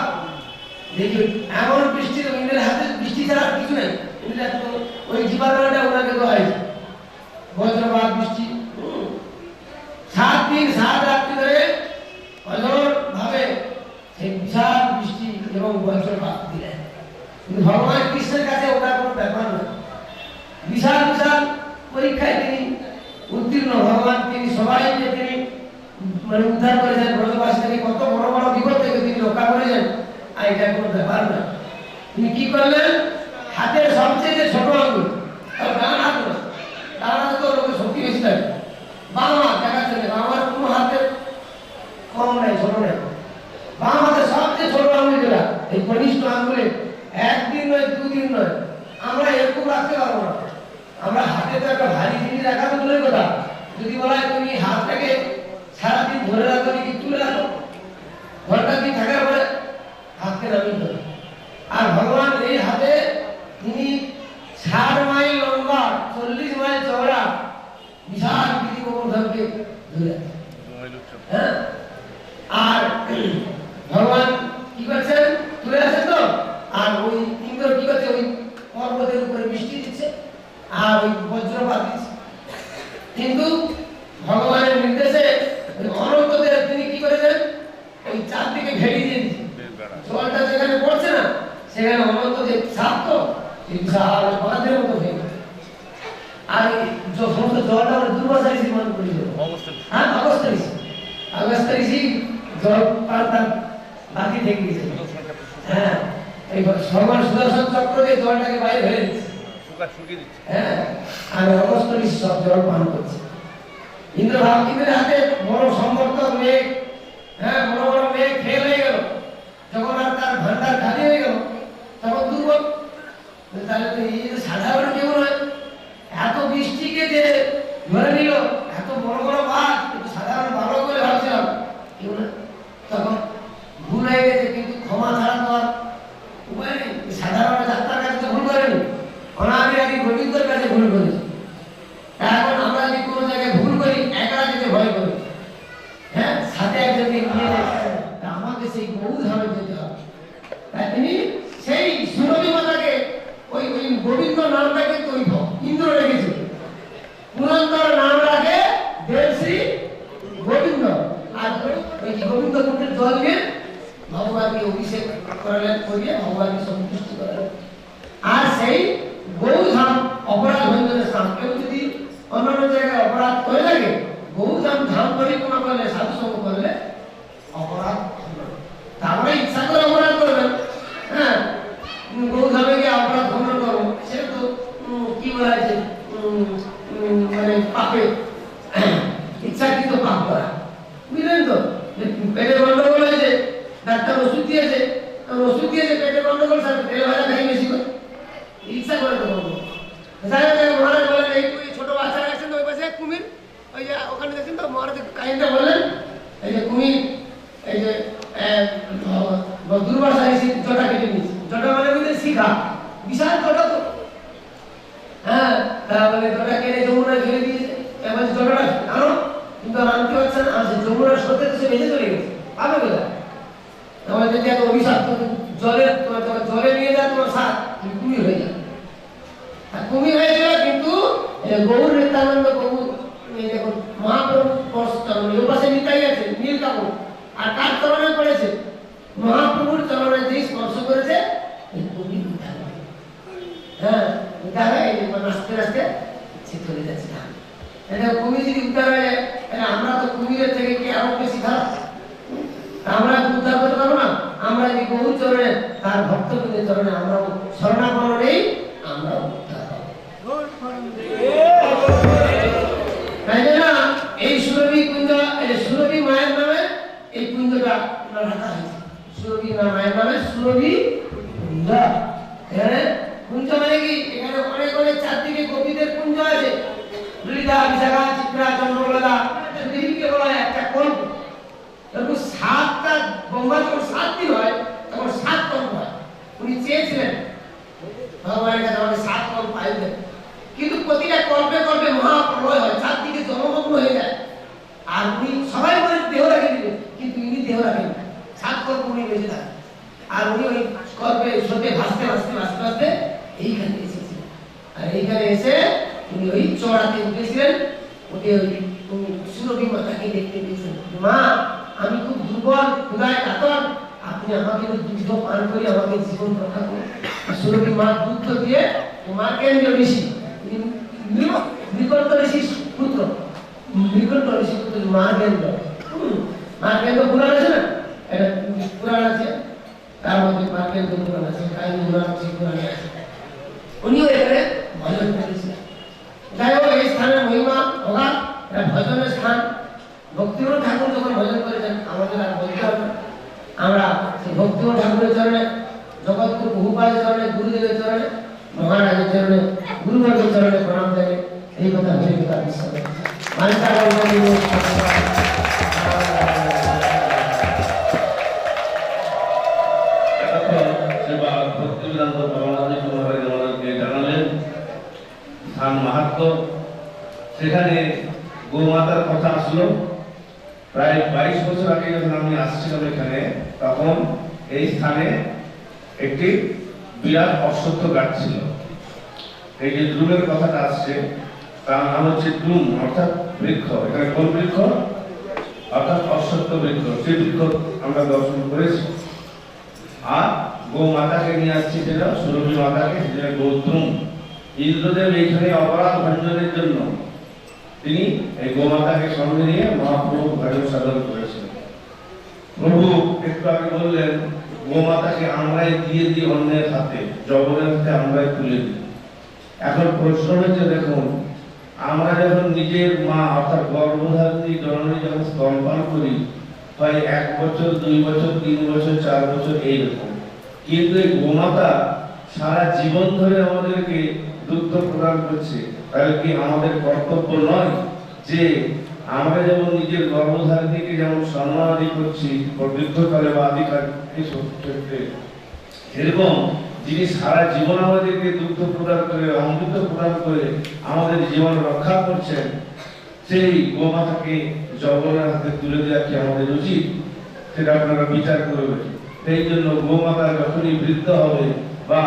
দেখি এমন বৃষ্টি, ইন্দ্রের হাতে বৃষ্টি ছাড়া কিছু নেই। ওই জীবাণুটা ওনাকে দেওয়া হয়েছে, বজ্রপাত বৃষ্টি 7 দিন 7 রাত্রি ধরে অঝোর ভাবে সেই বিশাল বৃষ্টি এবং বজ্রপাত দিলেন। কিন্তু ভগবান কৃষ্ণের কাছে ওটা কোনো ব্যাপার না। বিশাল বিশাল পরীক্ষায় তিনি উত্তীর্ণ। ভগবান তিনি সবাইকে তিনি মানে উদ্ধার করেছেন, ব্রজবাসী থেকে কত বড় বড় বিপদ থেকে তিনি রক্ষা করেছেন। আর এটা কোনো ব্যাপার না। তিনি কি করলেন? হাতের সবচেয়ে ছোট আঙুল, ডান হাত না, ডান হাতে তো লোকের শক্তি বেশি থাকে, বাম হাত দেখাচ্ছে না। বাম হাত কোনো হাতে কম নাই, ছোট নাই। বাম হাতে সবচেয়ে ছোট আঙুল যেটা, এই কনিষ্ঠ আঙুলে 1 দিন নয় 2 দিন নয় আমরা এরকম রাখতে পারবো না। আমরা হাতে তো একটা ভারী জিনিস রাখা তো দূরের কথা, যদি বলা হয় তুমি হাতটাকে সারাদিন ধরে রাখো কি তুলে রাখো, ঘন্টা দিন থাকার পরে হাতকে নামিয়ে দেবে। আর ভগবান এই হাতে তিনি 60 মাইল লম্বা 40 মাইল চওড়া বিশাল গিরি গোবর্ধনকে ধরে, হ্যাঁ। আর ভগবান কি করছেন? তুলে আছেন তো। আর ওই ইন্দ্র কি করছে? ওই পর্বতের উপরে বৃষ্টি দিচ্ছে আর ওই বজ্রপাত দিচ্ছে। কিন্তু ভগবানের নির্দেশে অনন্তদের তিনি কি করেছেন? ওই চারদিকে ঘেরি দিয়ে দিচ্ছেন। জলটা যেখানে পড়ছে না সেখানে অনন্ত যে সাপ, তো সেই বিশাল বাঁধের মতো হয়ে গেছে। আর সমস্ত জলটা আমরা দুর্বাসা ঋষি মান করি, হ্যাঁ আগস্ট ঋষি জল পান তার বাকি থেকে গেছে। হ্যাঁ, এই ভগবান সুদর্শন চক্র দিয়ে জলটাকে বাইরে ফেলে দিচ্ছে। শুকিয়ে দিচ্ছে। হ্যাঁ, আর অবস্থ সব জল পান করছে। ইন্দ্রভাবতীদের হাতে বড় সম্বর্ধক মেঘ, হ্যাঁ, বড় বড় মেঘ ফেল হয়ে গেল। যখন আর তার ভান্ডার খালি হয়ে গেল, তখন দুর্বল। তাহলে তো এই যে সাধারণ কেউ নয়, এত বৃষ্টিকে যে ধরে নিল, এত বড় বড় বাঘ, কিন্তু সাধারণ বালক বলে ভাবছিলাম কেউ না। তখন ভুল হয়ে গেছে, কিন্তু ক্ষমা ছাড়া তো আর উপায় নেই। সাধারণ যাত্রার কাছে তো ভুল করেনি, অনাদি আদি গোবিন্দর কাছে ভুল করেছে। এখন আমরা যদি কোনো জায়গায় ভুল করি, একলা যেতে ভয় করি, হ্যাঁ, সাথে একজনকে নিয়ে যায়, আমাকে সেই গৌধামে যেতে হবে। তাই তিনি সেই সুরভি মাতাকে ওই গোবিন্দ নামটা কিন্তু ওই ইন্দ্র রেখেছিল। পুরন্দর নাম রাখে দেবশ্রী গোবিন্দ। আর ওই গোবিন্দ কুণ্ডের জল নিয়ে ভগবানকে অভিষেক করালেন, করিয়ে ভগবানকে সন্তুষ্ট করালেন। আর সেই গৌধাম অপরাধ ভঞ্জনের স্থান। কেউ যদি অন্যান্য জায়গায় অপরাধ করে থাকে, গৌধাম ধাম পরিক্রমা করলে, সাধু সঙ্গ করলে অপরাধ তারপরে ইচ্ছা করে অপরাধ করবেন, হ্যাঁ, গৌধামে গিয়ে অপরাধ খণ্ডন করবো, সেটা তো কি বলা হয়েছে, মানে পাপে ইচ্ছাকৃত পাপ করা, বুঝলেন তো? পেটে গন্ডগোল হয়েছে, ডাক্তার ওষুধ দিয়েছে, পেটে গন্ডগোল, তেলে ভাজা খাই বেশি করে, ইচ্ছা করে তো করবো। মহারাজ বলেন, এই ছোট বাচ্চারা আছেন তো ওই পাশে কুমির, ওই যে ওখানে দেখছেন তো, মহারাজ কাহিনীটা বললেন, এই যে কুমির, এই যে দুর্বাসা এসে জটা কেটে নিয়েছে। জটা মানে বুঝলেন শিখা, বিশাল জটা তো, হ্যাঁ, তাহলে জটা কেটে যমুনায় ফেলে দিয়েছে। এবার জটাটা আনো, কিন্তু আনতে পারছে না, আসে যমুনার স্রোতে সে বেঁচে চলে গেছে, পাবে কোথায়? তোমার যদি এত অভিশাপ, জলে নিয়ে যায় তোমার সাথ, তুমি কুমির হয়ে যাবে। কুমির হয়েছিল, কিন্তু গৌর নিত্যানন্দ প্রভু, দেখুন মহাপ্রভু চরণে পাশে নিতাই আছে নীল কাপড়, আর কার চরণে পড়েছে? মহাপ্রভুর চরণে যে স্পর্শ করেছে, হ্যাঁ, উদ্ধার হয়ে নাচতে নাচতে সে চলে যাচ্ছে। কুমির যদি উদ্ধার হয়ে যায়, তাহলে আমরা তো কুমিরের থেকে কি আরো বেশি খারাপ? আমরা উদ্ধার করতে পারবো না? আমরা যদি গৌর চরণে, তার ভক্তবৃন্দের চরণে আমরা শরণাপন্ন নেই, আমরা উদ্ধার হব। তাই না এই সুরভি কুঞ্জ, সুরভি মায়ের নামে এই কুঞ্জটা রাখা হয়েছে। সুরভি মায়ের নামে সুরভি কুঞ্জ। এখানে কুঞ্জ মানে কি? এখানে অনেক অনেক চারদিকে গোপীদের কুঞ্জ আছে। ললিতা, বিশাখা, চিত্রা, চন্দ্রকলা, দেবীকে বলা হয় একটা কল্প। এরকম 7টা ব্রহ্মা যখন 7 দিন হয়, তখন 7 কল্প হয়। উনি চেয়েছিলেন ভগবানের কাছে আমাকে 7 কল্প পাইবে, কিন্তু প্রতিটা কল্পে কল্পে মহাপ্রলয় হয়, চারদিকে জলমগ্ন হয়ে যায়। আর উনি সবাই বলে দেহ রাখে দিবেন, কিন্তু ইনি দেহ রাখেন না, 7 কল্প উনি বেঁচে থাকেন। আর উনি ওই কল্পে স্রোতে ভাসতে ভাসতে ভাসতে ভাসতে এইখানে এসেছিলেন। আর এইখানে এসে উনি ওই চড়াতে উঠেছিলেন, উঠে ওই সুরভি মাতাকে দেখতে পেয়েছেন। মা, আমি খুব দুর্বল, ক্ষুধায় কাতর, আপনি আমাকে দুধ পান করে আমাকে জীবন রক্ষা করুন। সুরভি মা দুধ দিয়ে মার্কেন্দ্র ঋষি, নিকট ঋষির পুত্র, নিকট ঋষি পুত্র মার্কেন্দ্র। মার্কেন্দ্র পুরাণ আছে না, এটা পুরাণ আছে, তার মধ্যে মার্কেন্দ্র পুরাণ আছে, কাহিনী পুরাণ আছে, পুরাণে আছে। উনিও এখানে ভজন করেছিলেন। যাই হোক, এই স্থানের মহিমা অগাধ, এটা ভজনের স্থান। ভক্তিমোহন ঠাকুর যখন ভজন করেছেন, আমাদের আর বলতে হবে না। আমরা সেই ভক্তিমোহন ঠাকুরের চরণে, জগৎগুরু বহুপালের চরণে, গুরুদেবের চরণে, মহারাজের চরণে, গুরুবর্গের চরণে প্রণাম দেবে। এই কথা ভেবে কথা বিশ্বাস করে জানালেন স্থান মাহাত্ম্য। সেখানে গোমাতার কথা আসলো। প্রায় 22 বছর আগে যখন আমি আসছিলাম এখানে, তখন এই স্থানে একটি বিরাট অশ্বত্থ গাছ ছিল। এই যে দ্রুমের কথাটা আসছে, তার নাম হচ্ছে দ্রুম, অর্থাৎ বৃক্ষ। এখানে কোন বৃক্ষ? অর্থাৎ অশ্বত্থ বৃক্ষ। সেই বৃক্ষ আমরা দর্শন করেছি। আর গো মাতাকে নিয়ে আসছি, যেটা সুরভি মাতাকে, যেটা গৌদ্রুম। ইন্দ্রদেব এইখানে অপরাধ ভঞ্জনের জন্য তিনি এই গোমাতাকে সঙ্গে নিয়ে মহাপ্রভু ভজন সাধন করেছিলেন। প্রভু একটু আগে বললেন, গোমাতাকে আমরাই দিয়ে দিই অন্যের হাতে, জগনের হাতে আমরাই তুলে দিই। এখন প্রশ্ন হচ্ছে, দেখুন আমরা যখন নিজের মা অর্থাৎ গর্ভধারিণী জননী যখন স্তনপান করি, হয় 1 বছর, 2 বছর, 3 বছর, 4 বছর এইরকম, কিন্তু এই গোমাতা সারা জীবন ধরে আমাদেরকে দুগ্ধ প্রদান করছে। তাহলে কি আমাদের কর্তব্য নয় যে আমরা যেমন নিজের গর্ভধারিণীকে যেমন সম্মান আদি করছি বৃদ্ধকালে বা আদিকালে ক্ষেত্রে, এরকম যিনি সারা জীবন আমাদেরকে দুগ্ধ প্রদান করে, অমৃত প্রদান করে আমাদের জীবন রক্ষা করছেন, সেই গোমাতাকে জগন্নাথের হাতে তুলে দেওয়া কি আমাদের উচিত? সেটা আপনারা বিচার করবেন। সেই জন্য গোমাতা যখনই বৃদ্ধ হবে বা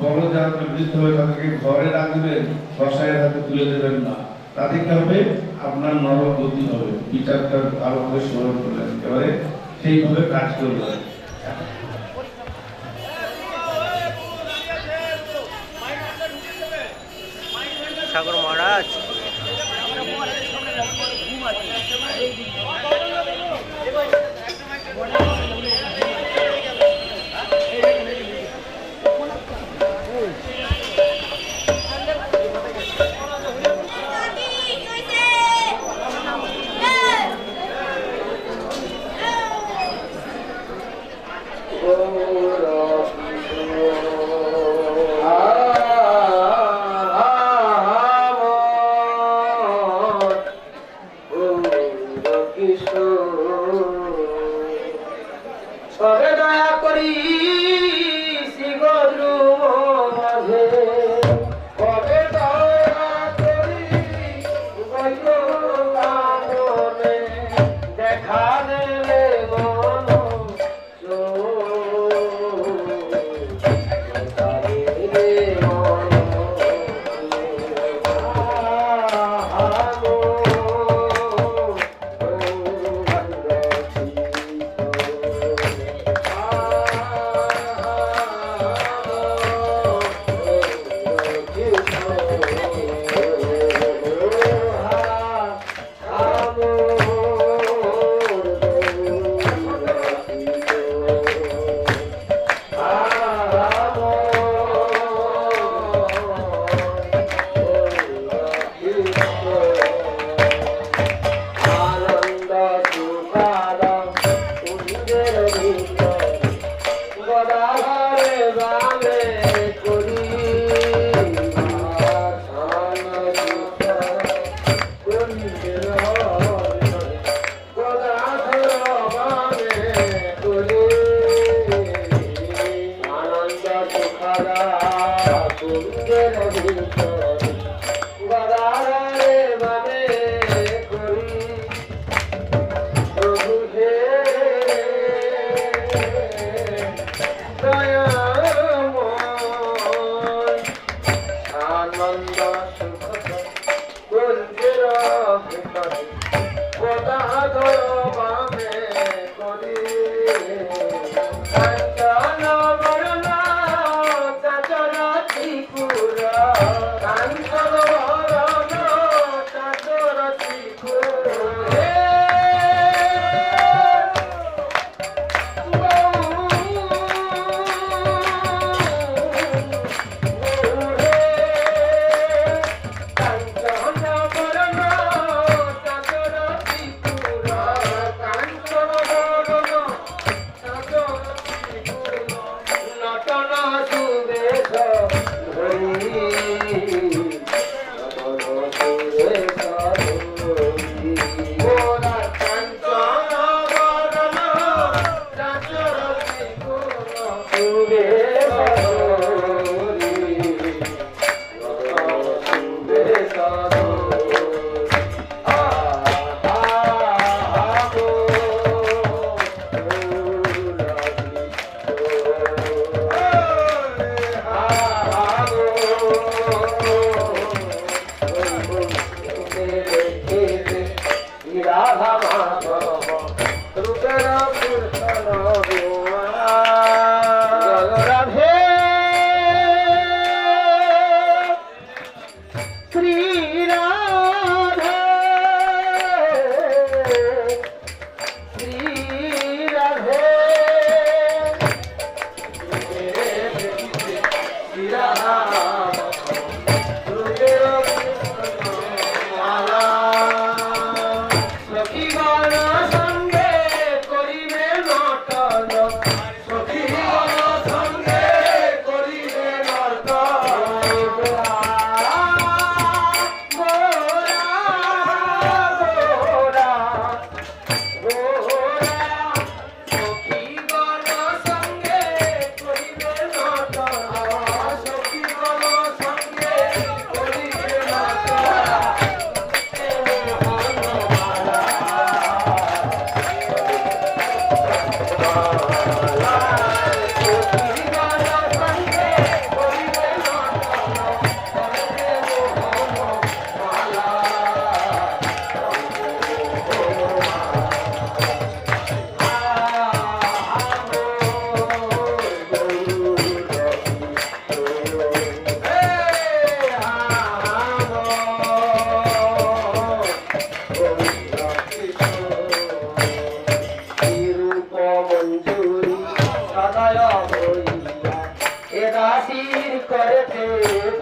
বড় যারা বৃদ্ধ হবে তাদেরকে ঘরে রাখবেন, কসাইয়ের হাতে তুলে দেবেন না। তাতে কি হবে? আপনার নরক গতি হবে। বিচারটা ভালো করে স্মরণ করলেন, এবারে সেইভাবে কাজ করবেন। সাগর মহারাজ তবে দয়া করি শ্রীগরু মাঝে, তবে দয়া করি গয়নে দেখা দেবে মন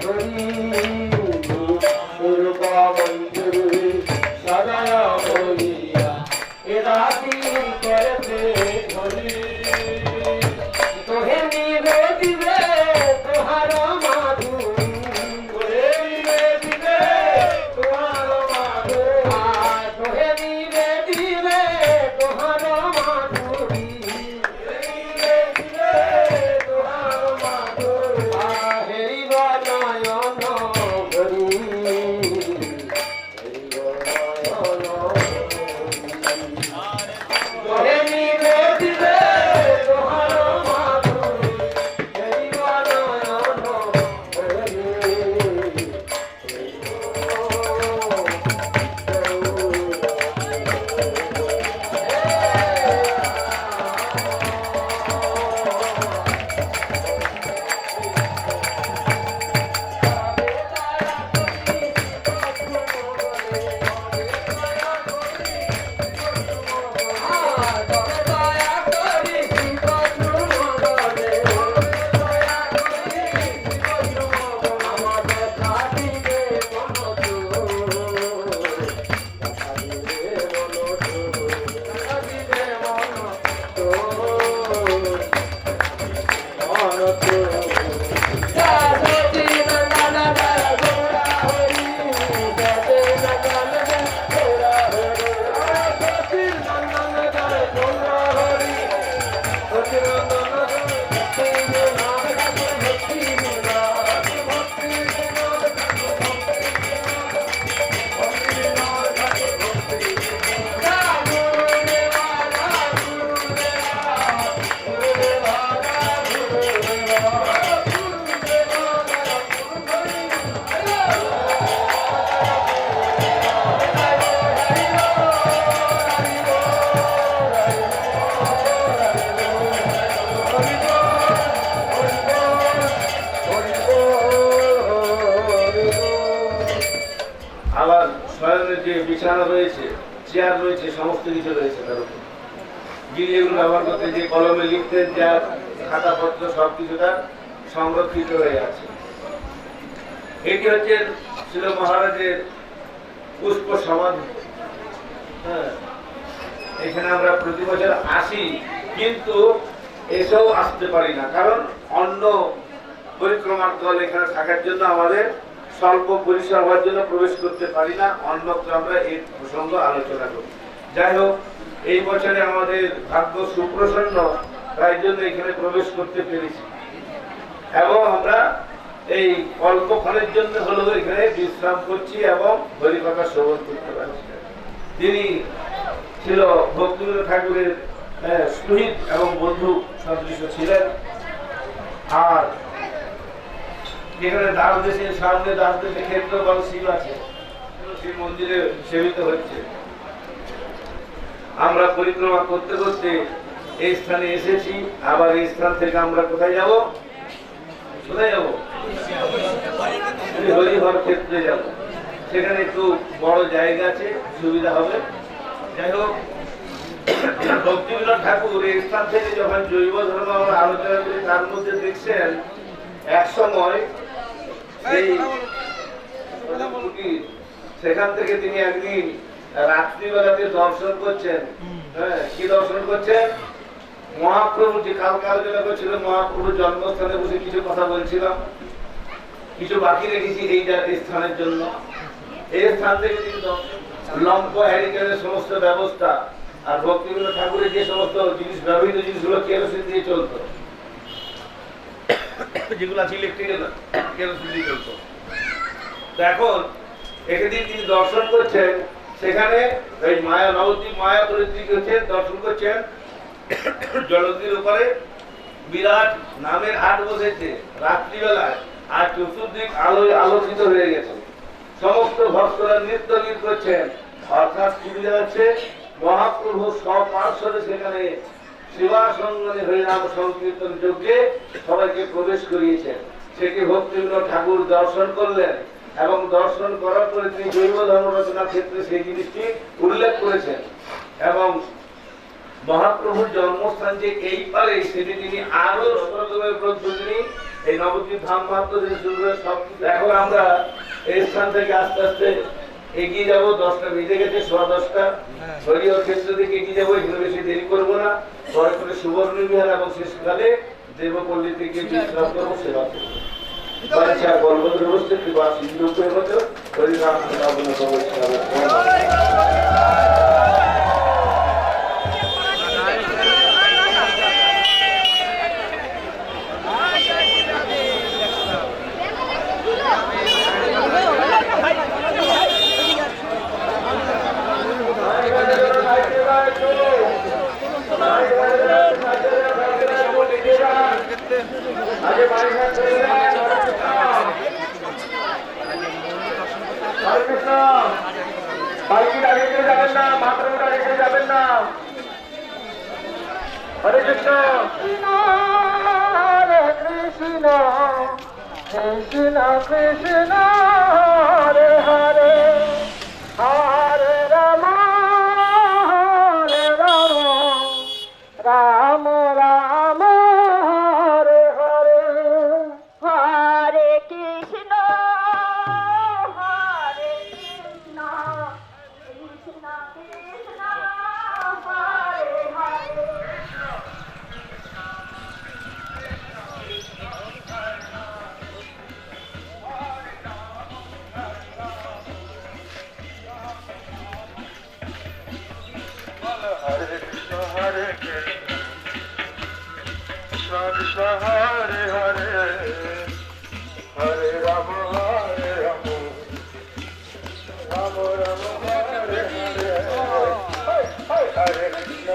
হরি দুর্গা মঞ্জুরি সদয় হইয়া এ রাতি করতে হরি তোহে নিবে দিবে তোহার মাধু তোহে নিবে দিবে তোহার মাধু তোহে নিবে দিবে তোহার মাধুরী নিবে দিবে তোহার মাধু হেরি নয়ন হরি তোহে নিবে দিবে তোহার মাধুরী হেরি নয়ন হরি আবার শয়নের যে বিছানা রয়েছে, চেয়ার রয়েছে, সমস্ত কিছু রয়েছে তার উপর। যিনি এগুলো ব্যবহার করতে যে কলমে লিখতেন, যার খাতাপত্র সবকিছু তার সংরক্ষিত হয়ে আছে। এটি হচ্ছে ছিল মহারাজের পুষ্প সমাধি। হ্যাঁ, এখানে আমরা প্রতি বছর আসি, কিন্তু এসেও আসতে পারি না, কারণ অন্য পরিক্রমার দল এখানে থাকার জন্য আমাদের স্বল্প পরিসর হওয়ার জন্য প্রবেশ করতে পারি না। অন্যত্র আমরা এই প্রসঙ্গ আলোচনা করি। যাই হোক, এই বছরে আমাদের ভাগ্য সুপ্রসন্ন, তাই জন্য এখানে প্রবেশ করতে পেরেছি এবং আমরা এই অল্পক্ষণের জন্য হলেও এখানে বিশ্রাম করছি এবং হরিকথা শ্রবণ করতে পারছি। তিনি ছিল ভক্তিবিনোদ ঠাকুরের শহীদ এবং বন্ধু সদৃশ ছিলেন। আর যেখানে দাস দেশের সামনে দাস দেশের ক্ষেত্র বড় শিব আছে, সেই মন্দিরে সেবিত হচ্ছে। আমরা পরিক্রমা করতে করতে এই স্থানে এসেছি। আবার এই স্থান থেকে আমরা কোথায় যাব? কোথায় যাব? হরিহর ক্ষেত্রে যাব। সেখানে একটু বড় জায়গা আছে, সুবিধা হবে। যাই হোক, ভক্তিবিনোদ ঠাকুর এই স্থান থেকে যখন জৈব ধর্ম আমরা আলোচনা করি, তার মধ্যে দেখছেন এক সময় সেখান থেকে তিনি একদিন রাত্রিবেলাতে দর্শন করছেন। হ্যাঁ, কি দর্শন করছেন? মহাপ্রভু যে কালকে আলোচনা করছিল, মহাপ্রভুর জন্মস্থানে বসে কিছু কথা বলছিলাম, কিছু বাকি রেখেছি এই স্থানের জন্য। এই স্থান থেকে তিনি লম্প হ্যারিকেনের সমস্ত ব্যবস্থা আর ভক্তিবিনোদ ঠাকুরের যে সমস্ত জিনিস, ব্যবহৃত জিনিসগুলো কেরোসিন দিয়ে চলতো, যেগুলো আছে ইলেকট্রিক্যাল, কেরোসিন দিয়ে চলতো। তো এখন একদিন তিনি দর্শন করছেন, সেখানে এই মায়া নবদ্বীপ মায়া পরিত্রিক হচ্ছে, দর্শন করছেন জলধির উপরে বিরাট নামের হাট বসেছে রাত্রিবেলায়, আর চতুর্দিক আলোয় আলোকিত হয়ে গেছে। সমস্ত ভক্তরা নৃত্য গীত করছেন, অর্থাৎ কি বোঝা যাচ্ছে? মহাপ্রভু সব পার্শ্বদে সেখানে সেবাসঙ্গনে হরিনাম সংকীর্তন যজ্ঞে সবাইকে প্রবেশ করিয়েছেন। সেটি ভক্তিবিনোদ ঠাকুর দর্শন করলেন এবং দর্শন করার পরে তিনি জৈব ধর্ম রচনার ক্ষেত্রে সেই জিনিসটি উল্লেখ করেছেন এবং মহাপ্রভুর জন্মস্থান যে এই পারে সেটি তিনি আরো সরলভাবে তিনি এই নবদ্বীপ ধাম মাত্র থেকে শুরু করে সব এখন আমরা এই স্থান থেকে আস্তে আস্তে এগিয়ে যাবো। 10টা বেজে গেছে, 10:15 হরিহর ক্ষেত্র থেকে এগিয়ে যাবো। এগুলো বেশি দেরি করবো না। পরে করে সুবর্ণ বিহার এবং শেষকালে দেবপল্লী থেকে বিশ্রাম করবো, সেবা করবো। বাচ্চা গর্ভবতী অবস্থায় কৃপা সিন্ধু করে মতো হরিনাম সাধনা করবো। হরে কৃষ্ণ হরে কৃষ্ণ কৃষ্ণ কৃষ্ণ হরে হরে হরে রাম রাম রাম হরে হরে হরে কৃষ্ণ কৃষ্ণ কৃষ্ণ হরে হরে কৃষ্ণ হরে হরে হরে রাম রাম রাম হরে হরে হরে কৃষ্ণ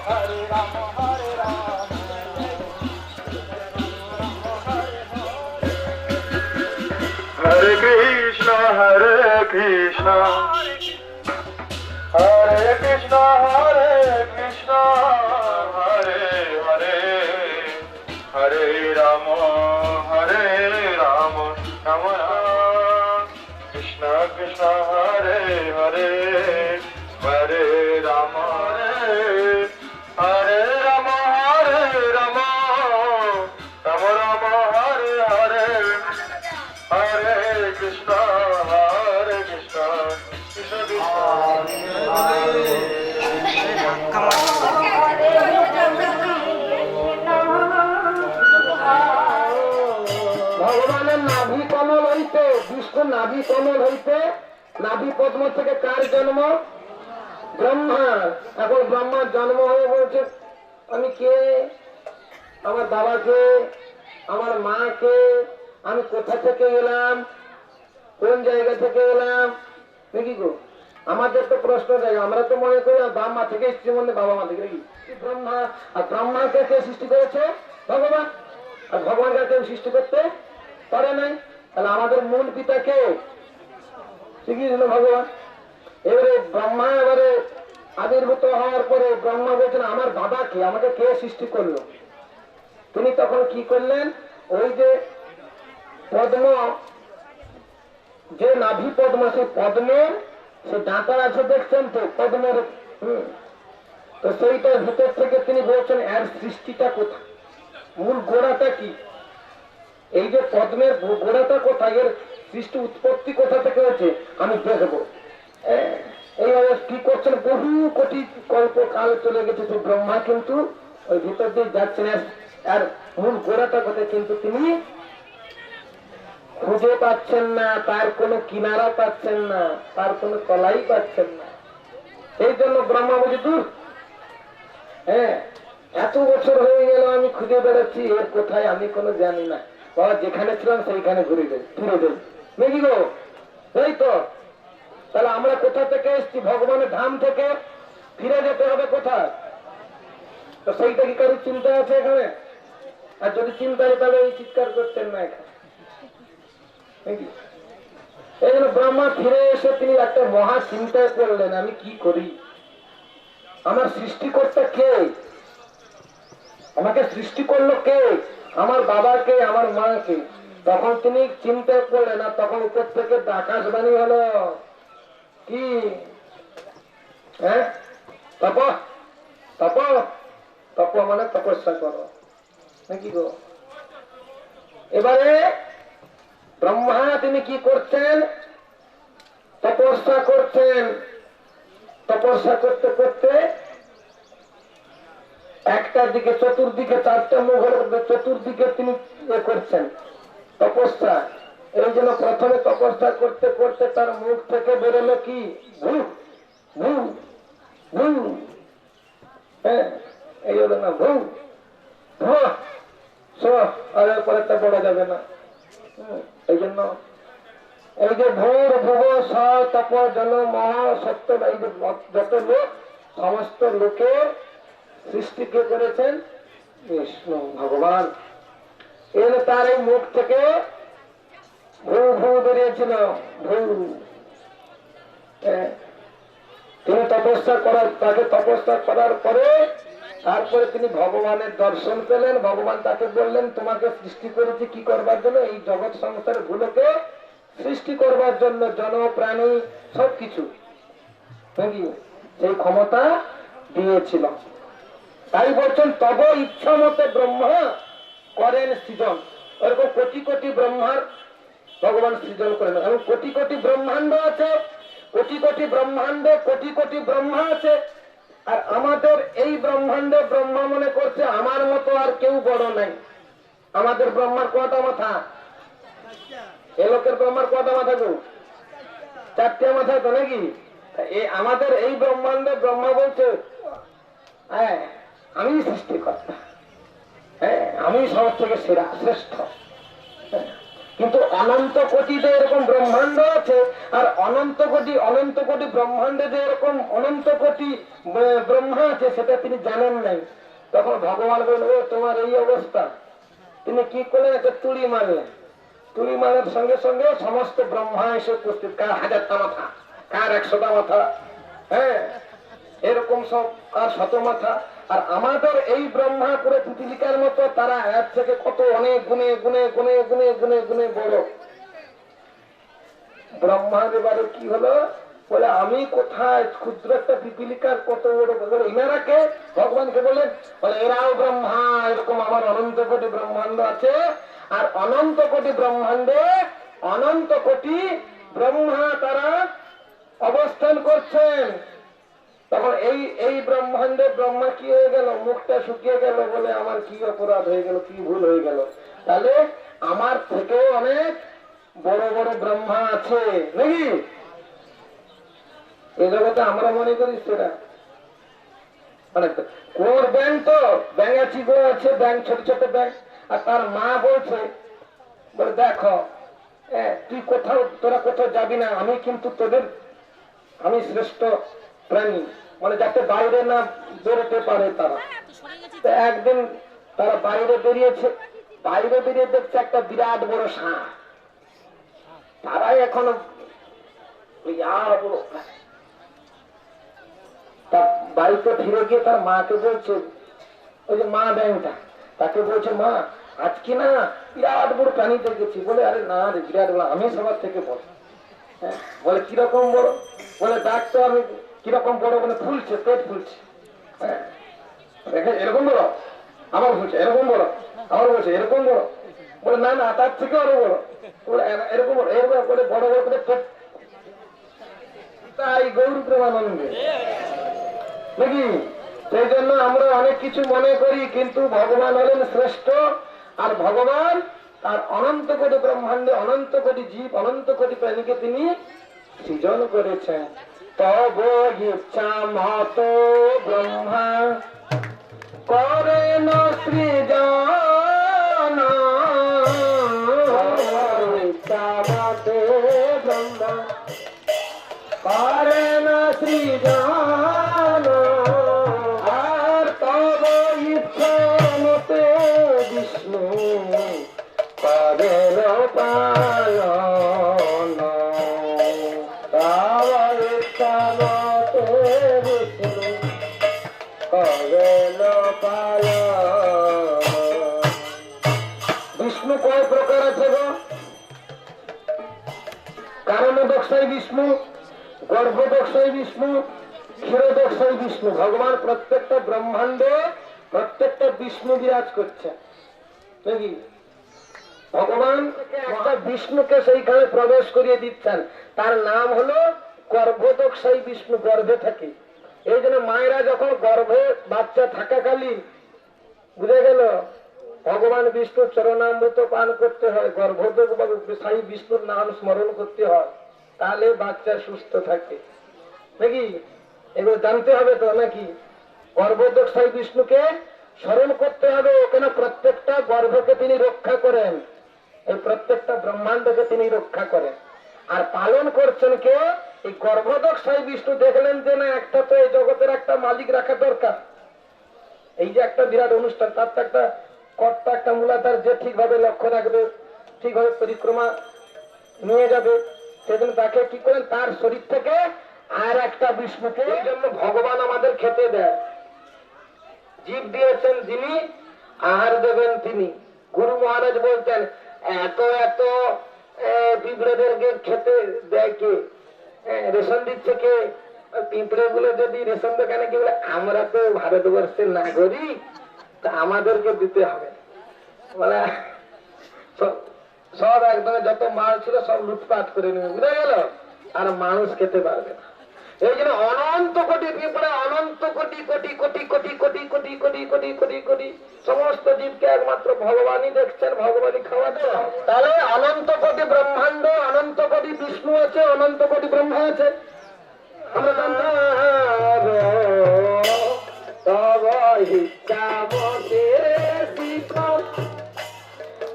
হরে রাম হরে কৃষ্ণ হরে কৃষ্ণ হরে কৃষ্ণ হরে হরে হরে রাম রাম রাম কৃষ্ণ কৃষ্ণ হরে হরে হরে রাম হরে রাম রাম রাম হরে হরে হরে কৃষ্ণ কৃষ্ণ কৃষ্ণ ভগবানের নাভি কমল হইতে, বিষ্ণু নাভি কমল হইতে, নাভি পদ্ম থেকে কার জন্ম? ব্রহ্মা। এখন ব্রহ্মার জন্ম হয়ে বলছে আমি কে, আমার বাবাকে, আমার মাকে, আমি কোথা থেকে এলাম, কোন জায়গা থেকে এলাম, নাকি গো? আমাদের তো প্রশ্ন জায়গা, আমরা তো মনে করি বাবা মা থেকে এসেছি, মনে বাবা মা থেকে, নাকি? ব্রহ্মা, আর ব্রহ্মাকে কে সৃষ্টি করেছে? ভগবান। আর ভগবানকে কেউ সৃষ্টি করতে পারে নাই। তাহলে আমাদের মূল পিতা কে? শিখিয়েছিল ভগবান। এবারে ব্রহ্মা এবারে আবির্ভূত হওয়ার পরে ব্রহ্মা বলছেন আমার বাবাকে, আমাকে কে সৃষ্টি করলো? তিনি তখন কি করলেন? ওই যে পদ্ম, যে নাভি পদ্ম, সেই পদ্মের সে ডাঁটা আছে দেখছেন তো পদ্মের, তো সেইটার ভিতর থেকে তিনি বলছেন এর সৃষ্টিটা কোথায়, মূল গোড়াটা কি, এই যে পদ্মের গোড়াটা কোথায়, এর সৃষ্টি উৎপত্তি কোথা থেকে হয়েছে আমি দেখবো। এইভাবে কি করছেন, বহু কোটি কল্প কাল চলে গেছে, তো ব্রহ্মা কিন্তু ওই ভিতর দিয়ে যাচ্ছেন, আর মূল গোড়াটা কোথায় কিন্তু তিনি খুঁজে পাচ্ছেন না, তার কোনো কিনারা পাচ্ছেন না, তার কোনো তলাই পাচ্ছেন না। এই জন্য ব্রহ্মা বলছে দূর, এত বছর হয়ে গেল আমি খুঁজে বেড়াচ্ছি, এর কোথায় আমি কোনো জানি না, বাবা যেখানে ছিলাম সেইখানে ঘুরে দেয়, ফিরে দেয়, নাকি গো? এই তো, তাহলে আমরা কোথা থেকে এসছি? ভগবানের ধাম থেকে ফিরে যেতে হবে কোথায়? তো সেইটা কি কারোর চিন্তা আছে এখানে? আর যদি চিন্তা হয় তাহলে এই চিৎকার করতেন না এখানে, নাকি? এই জন্য ব্রহ্মা ফিরে এসে তিনি একটা মহা চিন্তায় পড়লেন, আমি কি করি, আমার সৃষ্টিকর্তা কে, আমাকে সৃষ্টি করলো কে, আমার বাবাকে, আমার মাকে। তখন তিনি চিন্তায় পড়লেন, আর তখন উপর থেকে আকাশবাণী হলো কি, বাবা তপ তপ মানে তপস্যা করো নাকি গো। এবারে ব্রহ্মা তিনি কি করছেন? তপস্যা করছেন। তপস্যা করতে করতে একটার দিকে চতুর্দিকে চারটা মুখ হলে চতুর্দিকে তিনি করছেন তপস্যা। এই জন্য প্রথমে তপস্যা করতে করতে তার মুখ থেকে বেরোলো কি? ভূ ভূ ভূ। হ্যাঁ, এই হলো না ভূ ভূ। আর এরপরে তা বলা যাবে না। এই জন্য এই যে ভূর ভুব স তপ জন মহা সত্য, এই যে যত লোক, সমস্ত লোকের সৃষ্টি কে করেছেন? বিষ্ণু ভগবান। এর তার এই মুখ থেকে ভূ ভূ বেরিয়েছিল, ভূ। তিনি তপস্যা করার, তাকে তপস্যা করার পরে তারপরে তিনি ভগবানের দর্শন পেলেন। ভগবান তাকে বললেন, তোমাকে সৃষ্টি করেছি কি করবার জন্য? এই জগৎ সংসার গুলোকে সৃষ্টি করবার জন্য, জন প্রাণী সবকিছু নাকি সেই ক্ষমতা দিয়েছিল। তাই বলছেন তব ইচ্ছা মতে ব্রহ্মা করেন সৃজন। ওরকম কোটি কোটি ব্রহ্মার ভগবান সৃজন করেন। এবং কোটি কোটি ব্রহ্মাণ্ড আছে, কোটি কোটি ব্রহ্মাণ্ডে কোটি কোটি ব্রহ্মা আছে। আর আমাদের এই ব্রহ্মাণ্ডে ব্রহ্মা মনে করছে আমার মতো আর কেউ বড় নাই। আমাদের ব্রহ্মার কটা মাথা? এ লোকের ব্রহ্মার কটা মাথা গো? চারটে মাথা তো নাকি? আমাদের এই ব্রহ্মাণ্ডে ব্রহ্মা বলছে হ্যাঁ আমি সৃষ্টিকর্তা, হ্যাঁ আমি সব থেকে সেরা শ্রেষ্ঠ। কিন্তু অনন্ত কোটিতে এরকম ব্রহ্মাণ্ড আছে, আর অনন্ত কোটি ব্রহ্মাণ্ডে যে এরকম অনন্ত কোটি ব্রহ্মা আছে সেটা তিনি জানেন নাই। তখন ভগবান বলল, ও তোমার এই অবস্থা। তিনি কি করলেন? একটা তুড়ি মারলেন। তুড়ি মারার সঙ্গে সঙ্গে সমস্ত ব্রহ্মা এসে উপস্থিত। কার 1000টা মাথা, কার 100টা মাথা, হ্যাঁ এরকম সব, কার 100 মাথা। আর আমাদের এই ব্রহ্মা পুরো পিপিলিকার মতো, তারা এর থেকে কত অনেক গুণে গুণে গুণে গুণে গুণে গুণে বড়। ব্রহ্মার এবারে কি হলো? বলে আমি কোথায়, ক্ষুদ্র একটা পিপিলিকার কত বড়। এনারা কে? ভগবানকে বলেন, বলে এরাও ব্রহ্মা। এরকম আমার অনন্ত কোটি ব্রহ্মাণ্ড আছে, আর অনন্ত কোটি ব্রহ্মাণ্ডে অনন্ত কোটি ব্রহ্মা তারা অবস্থান করছেন। তখন এই ব্রহ্মাণ্ডে ব্রহ্মা কি হয়ে গেল? মুখটা শুকিয়ে গেল, বলে আমার কি অপরাধ হয়ে গেল, কি ভুল হয়ে গেল। তাহলে আমার থেকেও অনেক বড় বড় ব্রহ্মা আছে নাকি? এই জগতে আমরা মনে করি সেটা মানে কোর ব্যাং, তো ব্যাঙাচি গো আছে, ব্যাং ছোট ছোট ব্যাং। আর তার মা বলছে, বলে দেখো তুই কোথাও, তোরা কোথাও যাবি না, আমি কিন্তু তোদের, আমি শ্রেষ্ঠ প্রাণী, মানে যাতে বাইরে না বেরোতে পারে তারা। তো একদিন তারা বাইরে বেরিয়েছে, বাইরে বেরিয়ে দেখছে একটা বিরাট বড় ষাঁড়। তারাই এখনো তার বাড়িতে ফিরে গিয়ে তার মাকে বলছে, ওই যে মা ব্যাংকটা, তাকে বলছে, মা আজকে না বিরাট বড় প্রাণী দেখেছি। বলে আরে না রে, বিরাট বড়, আমি সবার থেকে বড়। হ্যাঁ, বলে কিরকম বড়? বলে ডাক্তার আমি কিরকম বড়? বলে ফুলছে, পেট ফুলছে। হ্যাঁ, এরকম বড়? আমার ফুলছে এরকম বড়, আমার বলছে এরকম বড়। বলে না না, তার থেকে আরো বড়। বলে এরকম বড়, এরকম করে বড় বড় করে পেট। তাই গৌর প্রেমানন্দে নাকি? সেই জন্য আমরা অনেক কিছু মনে করি, কিন্তু ভগবান হলেন শ্রেষ্ঠ। আর ভগবান তার অনন্ত কোটি ব্রহ্মাণ্ডে অনন্ত কোটি জীব, অনন্ত কোটি প্রাণীকে তিনি সৃজন করেছেন। তব ইচ্ছা মত ব্রহ্মা করেন সৃজন, ইচ্ছা মতে ব্রহ্মা করেন সৃজন। আর তব ইচ্ছা মতে বিষ্ণু করেন পালন। তব ইচ্ছা মতে বিষ্ণু করেন পালন। বিষ্ণু কয় প্রকার আছে গো? কারণ দক্ষাই বিষ্ণু, গর্ভদক্ষাই বিষ্ণু, ক্ষীরোদক্ষই বিষ্ণু। ভগবান প্রত্যেকটা ব্রহ্মাণ্ডে প্রত্যেকটা বিষ্ণু বিরাজ করছে নাকি? ভগবান একটা বিষ্ণুকে সেইখানে প্রবেশ করিয়ে দিচ্ছেন, তার নাম হলো গর্ভোদক্ষই বিষ্ণু, গর্ভে থাকে। এই জন্য মায়েরা যখন গর্ভে বাচ্চা থাকাকালীন, বুঝে গেল, ভগবান বিষ্ণুর চরণামৃত পান করতে হয়, গর্ভোদক্ষই বিষ্ণুর নাম স্মরণ করতে হয়, তাহলে বাচ্চা সুস্থ থাকে নাকি? এগুলো জানতে হবে তো নাকি? গর্ভোদক্ষই বিষ্ণুকে স্মরণ করতে হবে, ওখানে প্রত্যেকটা গর্ভকে তিনি রক্ষা করেন, এই প্রত্যেকটা ব্রহ্মাণ্ডকে তিনি রক্ষা করেন। আর পালন করছেন কে? এই গর্ভোদক্ষই বিষ্ণু। দেখলেন যে না, একটা তো এই জগতের একটা মালিক রাখা দরকার। এই যে একটা বিরাট অনুষ্ঠান, তার তো একটা কর্তা, একটা মূলাধার, যে ঠিকভাবে লক্ষ্য রাখবে, ঠিকভাবে পরিক্রমা নিয়ে যাবে, সেদিন তাকে কি করেন, তার শরীর থেকে আর একটা বিষ্ণুকে। এই জন্য ভগবান আমাদের খেতে দেয়, জীব দিয়েছেন যিনি, আহার দেবেন তিনি। গুরু মহারাজ বলতেন, এত এত পিঁপড়েদেরকে খেতে দেয় কে? রেশন দিচ্ছে কে? পিঁপড়ে গুলো যদি রেশন দোকানে কি বলে, আমরা তো ভারতবর্ষের নাগরিক, তা আমাদেরকে দিতে হবে, মানে সব একদম যত মাল ছিল সব লুটপাট করে নেবে, বুঝা গেল? আর মানুষ খেতে পারবে না। এই জন্য অনন্ত কোটি পিঁপড়ে, অনন্ত কোটি কোটি কোটি কোটি কোটি কোটি কোটি কোটি কোটি কোটি সমস্ত জীবকে একমাত্র ভগবানই দেখছেন, ভগবানই খাওয়া দেওয়া। তাহলে অনন্ত কোটি ব্রহ্মাণ্ড, অনন্ত কোটি বিষ্ণু আছে, অনন্ত কোটি ব্রহ্মা আছে। আমরা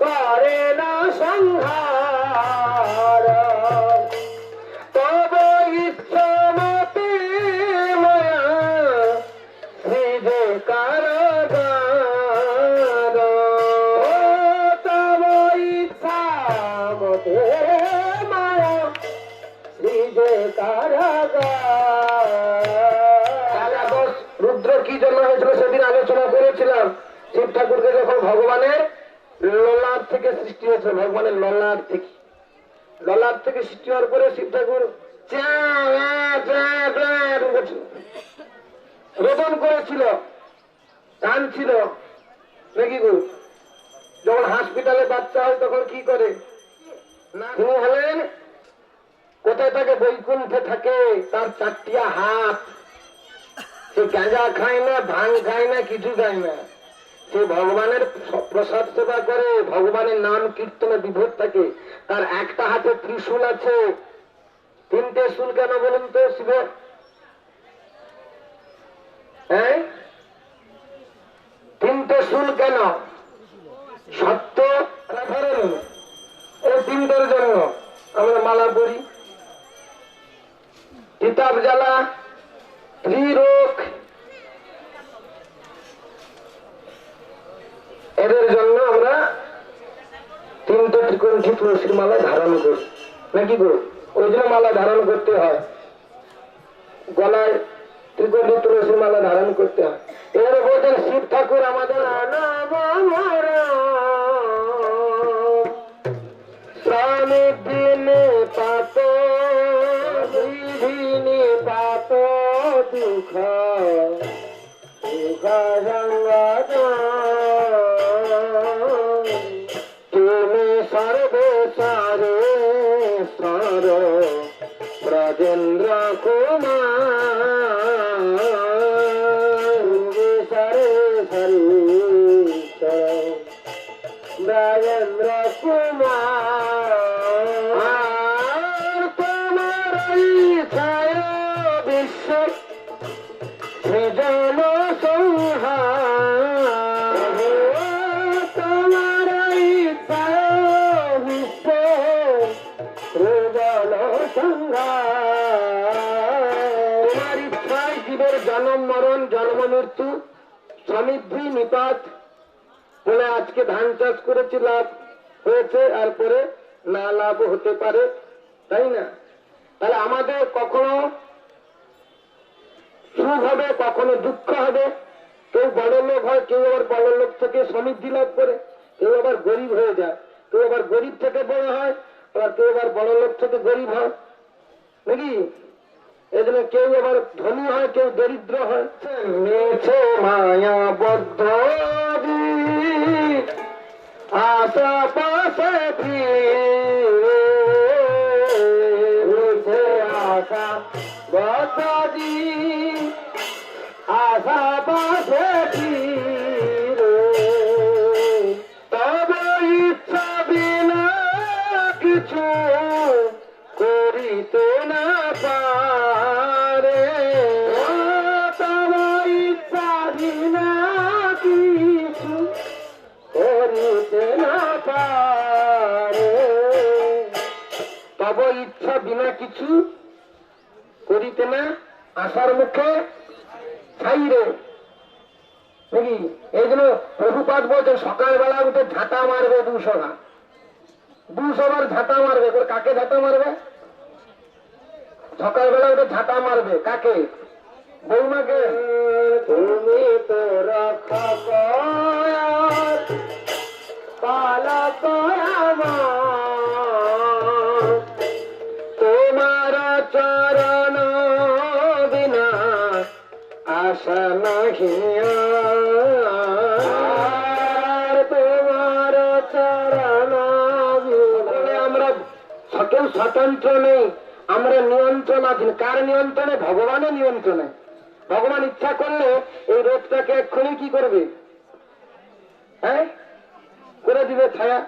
করে না সংহার, তব ইচ্ছা মতে মায়া সৃজে কারাগার, তব ইচ্ছা মতে মায়া সৃজে কারাগার। রুদ্র কি জন্য হয়েছিল সেদিন আলোচনা করেছিলাম। শিব ঠাকুরকে যখন ভগবানের ললাট থেকে সৃষ্টি হয়েছিল, ভগবানের ললাট থেকে সৃষ্টি হওয়ার পরে শিব ঠাকুর রোদন করেছিল, কাঁদছিল নাকি গো? যখন হসপিটালে বাচ্চা হয় তখন কি করে? তিনি হলেন কোথায় থাকে? বৈকুণ্ঠে থাকে, তার চারটিয়া হাত। সে গাঁজা খায় না, ভাঙ খায় না, কিছু খায় না, সে ভগবানের প্রসাদ সেবা করে, ভগবানের নাম কীর্তনে বিভোর থাকে। তার একটা হাতে ত্রিশূল আছে। তিনটে শুল কেন বলুন তো শিবের? হ্যাঁ, তিনটে শুল কেন? সত্য ধরেন, এই তিনটের জন্য আমরা মালা পড়ি। কিতাব জ্বালা, ত্রিরোগ, এদের জন্য আমরা তিনটে ত্রিকণ্ঠী তুলসীর মালা ধারণ করি নাকি গো? ওই জন্য মালা ধারণ করতে হয়, গলায় ত্রিকণ্ঠী তুলসীর মালা ধারণ করতে হয়। এর বলছেন শিব ঠাকুর আমাদের দিনে পাত বিধিনি পাত দুঃখ দুঃখ তুমি সর্বে সারে সর ব্রজেন্দ্র কুমার, সরে সরি ব্রজেন্দ্র কুমার, তোমার ছায় বিশ্ব সৃজন সংহার, তোমার বিশ্ব সৃজন সংহার। তোমার ইচ্ছায় জীবের জন্ম মরণ, জন্ম মৃত্যু, সমৃদ্ধি নিপাত বলে আজকে ধান চাষ করেছি, লাভ হয়েছে, আর পরে না লাভ হতে পারে, তাই না? তাহলে আমাদের কখনো সুখ হবে, কখনো দুঃখ হবে। কেউ বড় লোক হয়, কেউ আবার বড় লোক থেকে সমৃদ্ধি লাভ করে, কেউ আবার গরিব হয়ে যায়, কেউ আবার গরিব থেকে বড় হয়, আবার কেউ আবার বড় লোক থেকে গরিব হয় নাকি? এই জন্য কেউ আবার ধনী হয়, কেউ দরিদ্র হয়। মেছে মায়া বদ্ধ আশা পাশে ফিরে আশা বদ্ধ আশা পাশে ফিরে তব ইচ্ছা বিনা কিছু করিতে না পারে, তব ইচ্ছা বিনা কিছু করিতে না পারে, তব ইচ্ছা বিনা কিছু করিতে না আশার মুখে ছাইরে নাকি। এই জন্য প্রভুপাদ বলছেন সকালবেলা উঠে ঝাঁটা মারবে 200 বার, 200 বার ঝাঁটা মারবে। কাকে ঝাঁটা মারবে? সকালবেলা উঠে ঝাঁটা মারবে কাকে? বৌমাকে। তুমি তো রক্ষা পালক তোমার চরণ বিনা আশা নাহি তোমার চরণ বিনা। আমরা কেউ স্বতন্ত্র নেই, আমরা নিয়ন্ত্রণাধীন। কার নিয়ন্ত্রণে? ভগবানের নিয়ন্ত্রণে। ভগবান ইচ্ছা করলে এই রোগটাকে এক্ষুনি কি করবে? হ্যাঁ, করে দিবে ছায়া,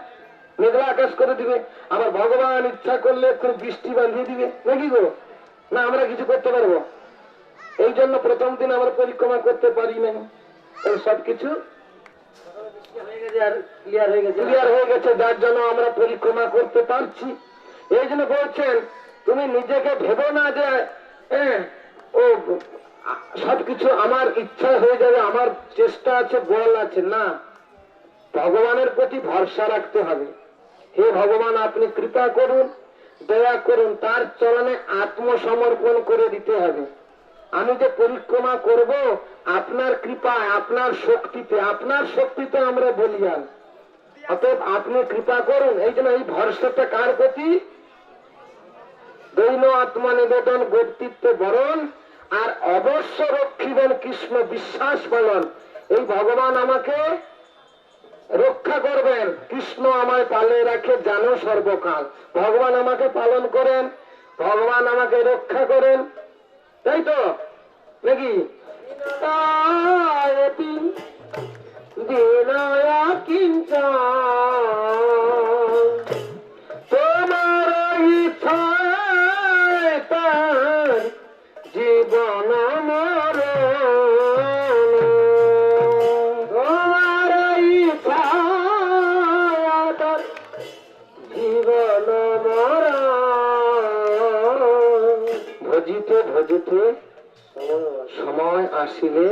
মেঘলা আকাশ করে দিবে। আবার ভগবান ইচ্ছা করলে এক্ষুনি বৃষ্টি বাঁধিয়ে দিবে নাকি গো? না, আমরা কিছু করতে পারবো? এই জন্য প্রথম দিন আমরা পরিক্রমা করতে পারি না। সবকিছু ক্লিয়ার হয়ে গেছে, যার জন্য আমরা পরিক্রমা করতে পারছি। এই জন্য বলছেন তুমি নিজেকে ভেবো না যে ও সবকিছু আমার ইচ্ছা হয়ে যাবে, আমার চেষ্টা আছে, বল আছে। না, ভগবানের প্রতি ভরসা রাখতে হবে। হে ভগবান, আপনি কৃপা করুন, দয়া করুন, তার চরণে আত্মসমর্পণ করে দিতে হবে। আমি যে পরিক্রমা করব আপনার কৃপায়, আপনার শক্তিতে, আপনার শক্তিতে আমরা বলিয়ান। অতএব আপনি কৃপা করুন। এই জন্য এই ভরসাটা কার প্রতি? দৈন আত্মা নিবেদন কর্তৃত্ব বরণ আর অবশ্য রক্ষিবেন কৃষ্ণ বিশ্বাস পালন। এই ভগবান আমাকে রক্ষা করবেন, কৃষ্ণ আমায় পালে রাখে জানো সর্বকাল। ভগবান আমাকে পালন করেন, ভগবান আমাকে রক্ষা করেন, তাই তো নাকি? দিনয়া কিঞ্চা তোমার ইচ্ছায় তার জীবন মর, তোমার ইচ্ছায় তার জীবন মর। ভজিতে ভজিতে সময় আসিলে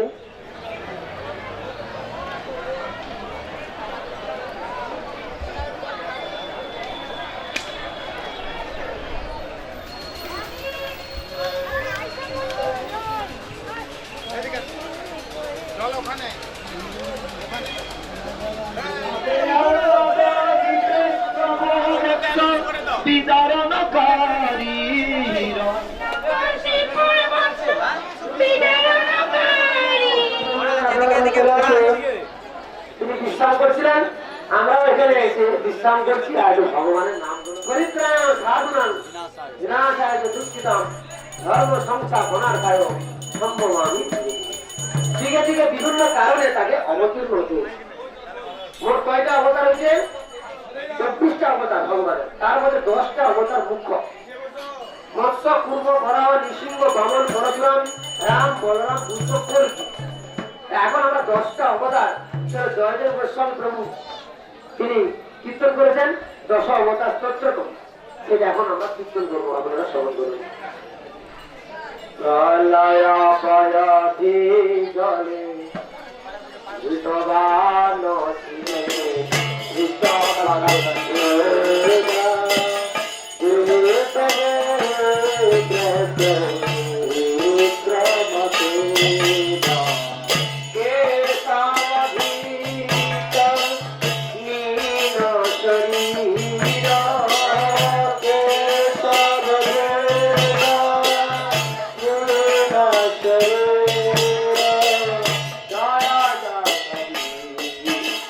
তিনি বিশ্রাম করছিলেন, আমরাও এখানে এসে বিশ্রাম করছি। আর ভগবানের নাম সাধুনাম বিনাশায় দুঃখিতম ধর্ম সংস্থাপনার্থায় সম্ভবামি। দিকে দিকে বিভিন্ন কারণে তাকে অবতীর্ণ হতে। মোট কয়টা অবতার হয়েছে? 24টা অবতার ভগবানের, তার মধ্যে 10টা অবতার মুখ্য। মৎস্য, পূর্ব, বরাহ, নৃসিংহ, বামন, পরশুরাম, রাম, বলরাম, বুদ্ধ, কলকি। এখন আমরা 10টা অবতার জয়দেব গোস্বামী প্রভু তিনি কীর্তন করেছেন 10 অবতার স্তোত্র। সেটা এখন আমরা কীর্তন করবো, আপনারা শ্রবণ করুন। জলে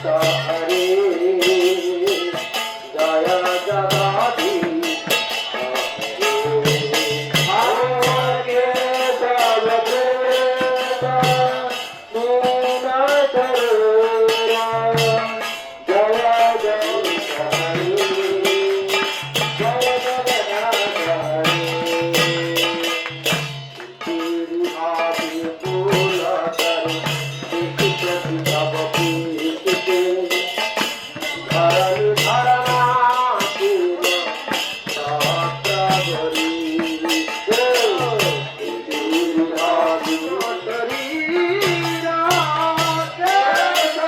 হরে জয় জগদীশ হরে সর্বদেবতা নীলতরুরা জয় জগদীশ হরে জয় জগন্নাথ হরে আদি পুলকর বিকৃতি সব বিকৃতি ধরণ ধরণা কিল সত্রগরি আদি শরীরা কেশবদূত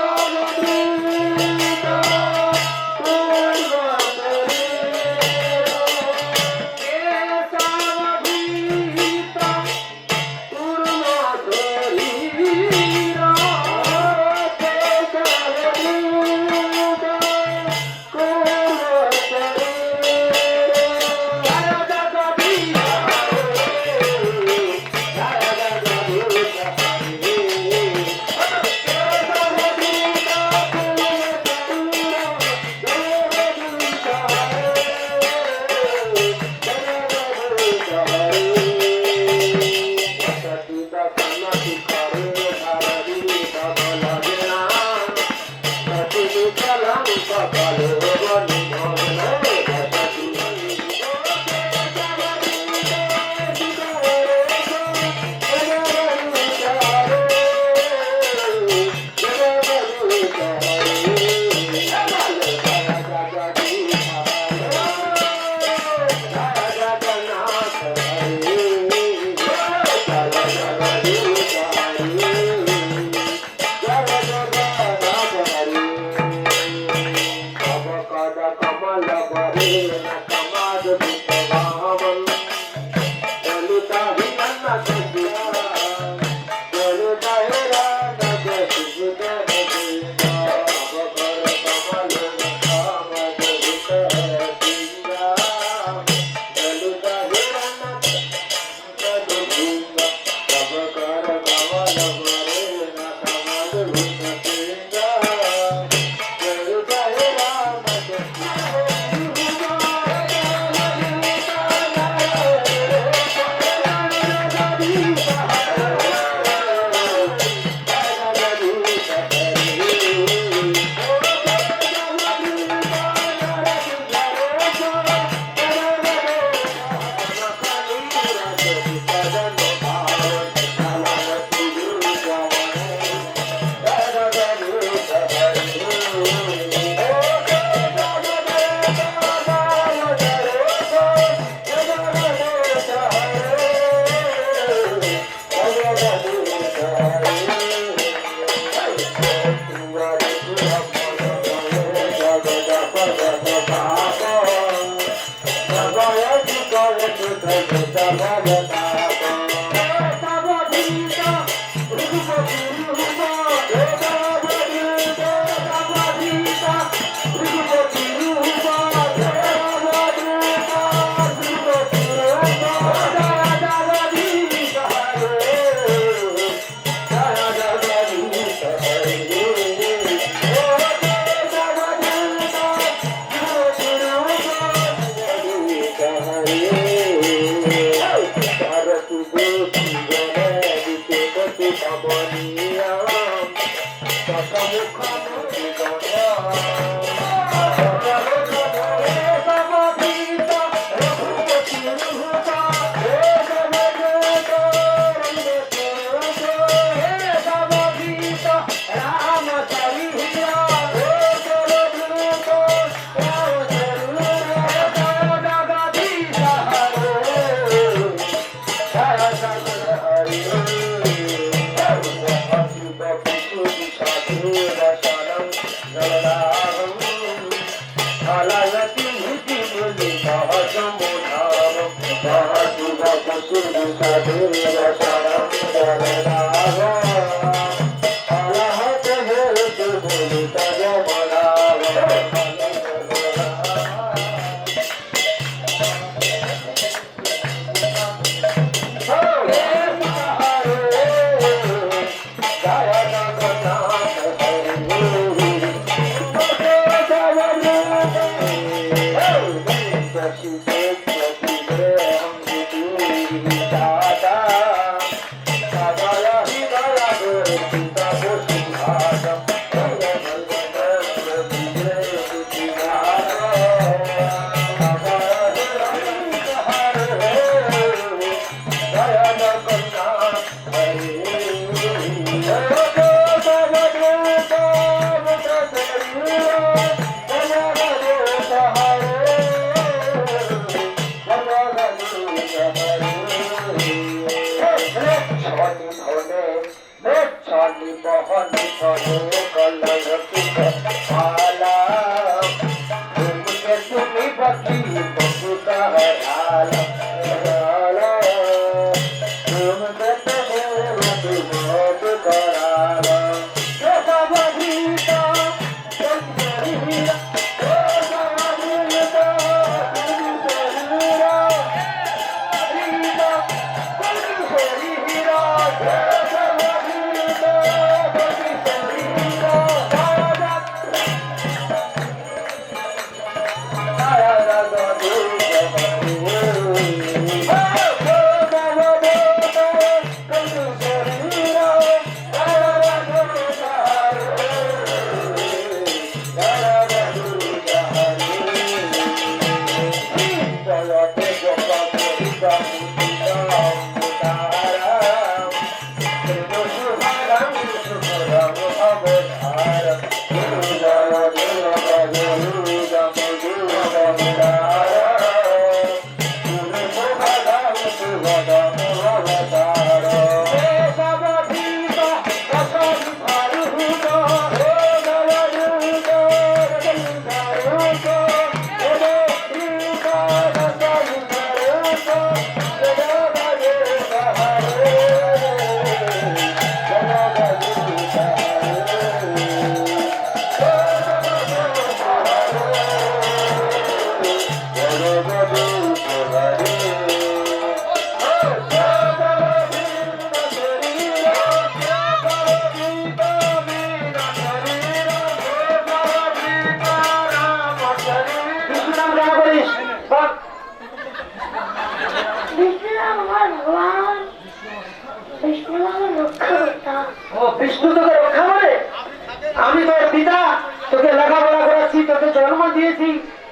দিয়েছি,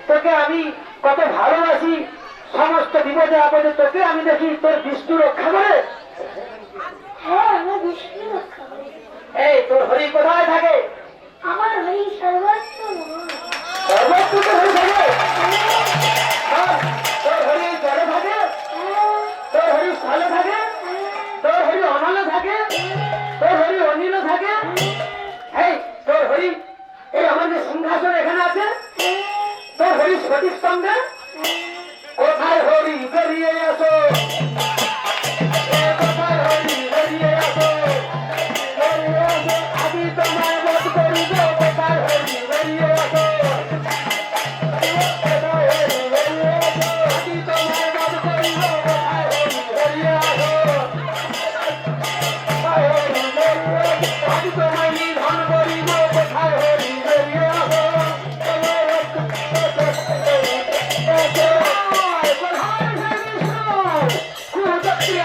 তোকে আমি কত ভালোবাসি, সমস্ত বিপদে আপদে তোকে আমি দেখি তোর বিষ্ণু রক্ষা করে। হ্যাঁ, আমার বিষ্ণু রক্ষা করে। এই তোর হরি কোথায় থাকে? আমার হরি সর্বত্র সর্বত্র তো হরি থাকে। হ্যাঁ, তোর হরি জলে থাকে, তোর হরি স্থলে থাকে, তোর হরি অনলে থাকে, তোর হরি অনিলে থাকে। এই তোর হরি এই আমাদের সিংহাসন এখানে আছে, তোর হরি সতীস্তম্ভে। কোথায় হরি বেরিয়ে আসো, এ কোথায় হরি বেরিয়ে আসো, বেরিয়ে আসো, আমি তোমায় বধ করিব। কোথায় হরি বেরিয়ে আসো, কোথায় হরি বেরিয়ে আসো, আমি তোমায় বধ করিব। কোথায় হরি বেরিয়ে আসো, কোথায় হরি বেরিয়ে আসো, আমি তোমায় নিধন করিব। কোথায় হরি বেরিয়ে আসো,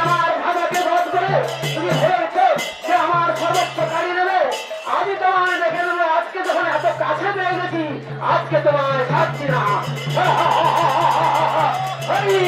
আমার ভাবাকে বধ করে তুমি ভেবেছ যে আমার সর্বোচ্চ কাড়ি নেবে। আমি তোমায় দেখে নেবো। আজকে যখন এত কাছে পেয়ে গেছি, আজকে তোমায় ছাড়ছি না। হরি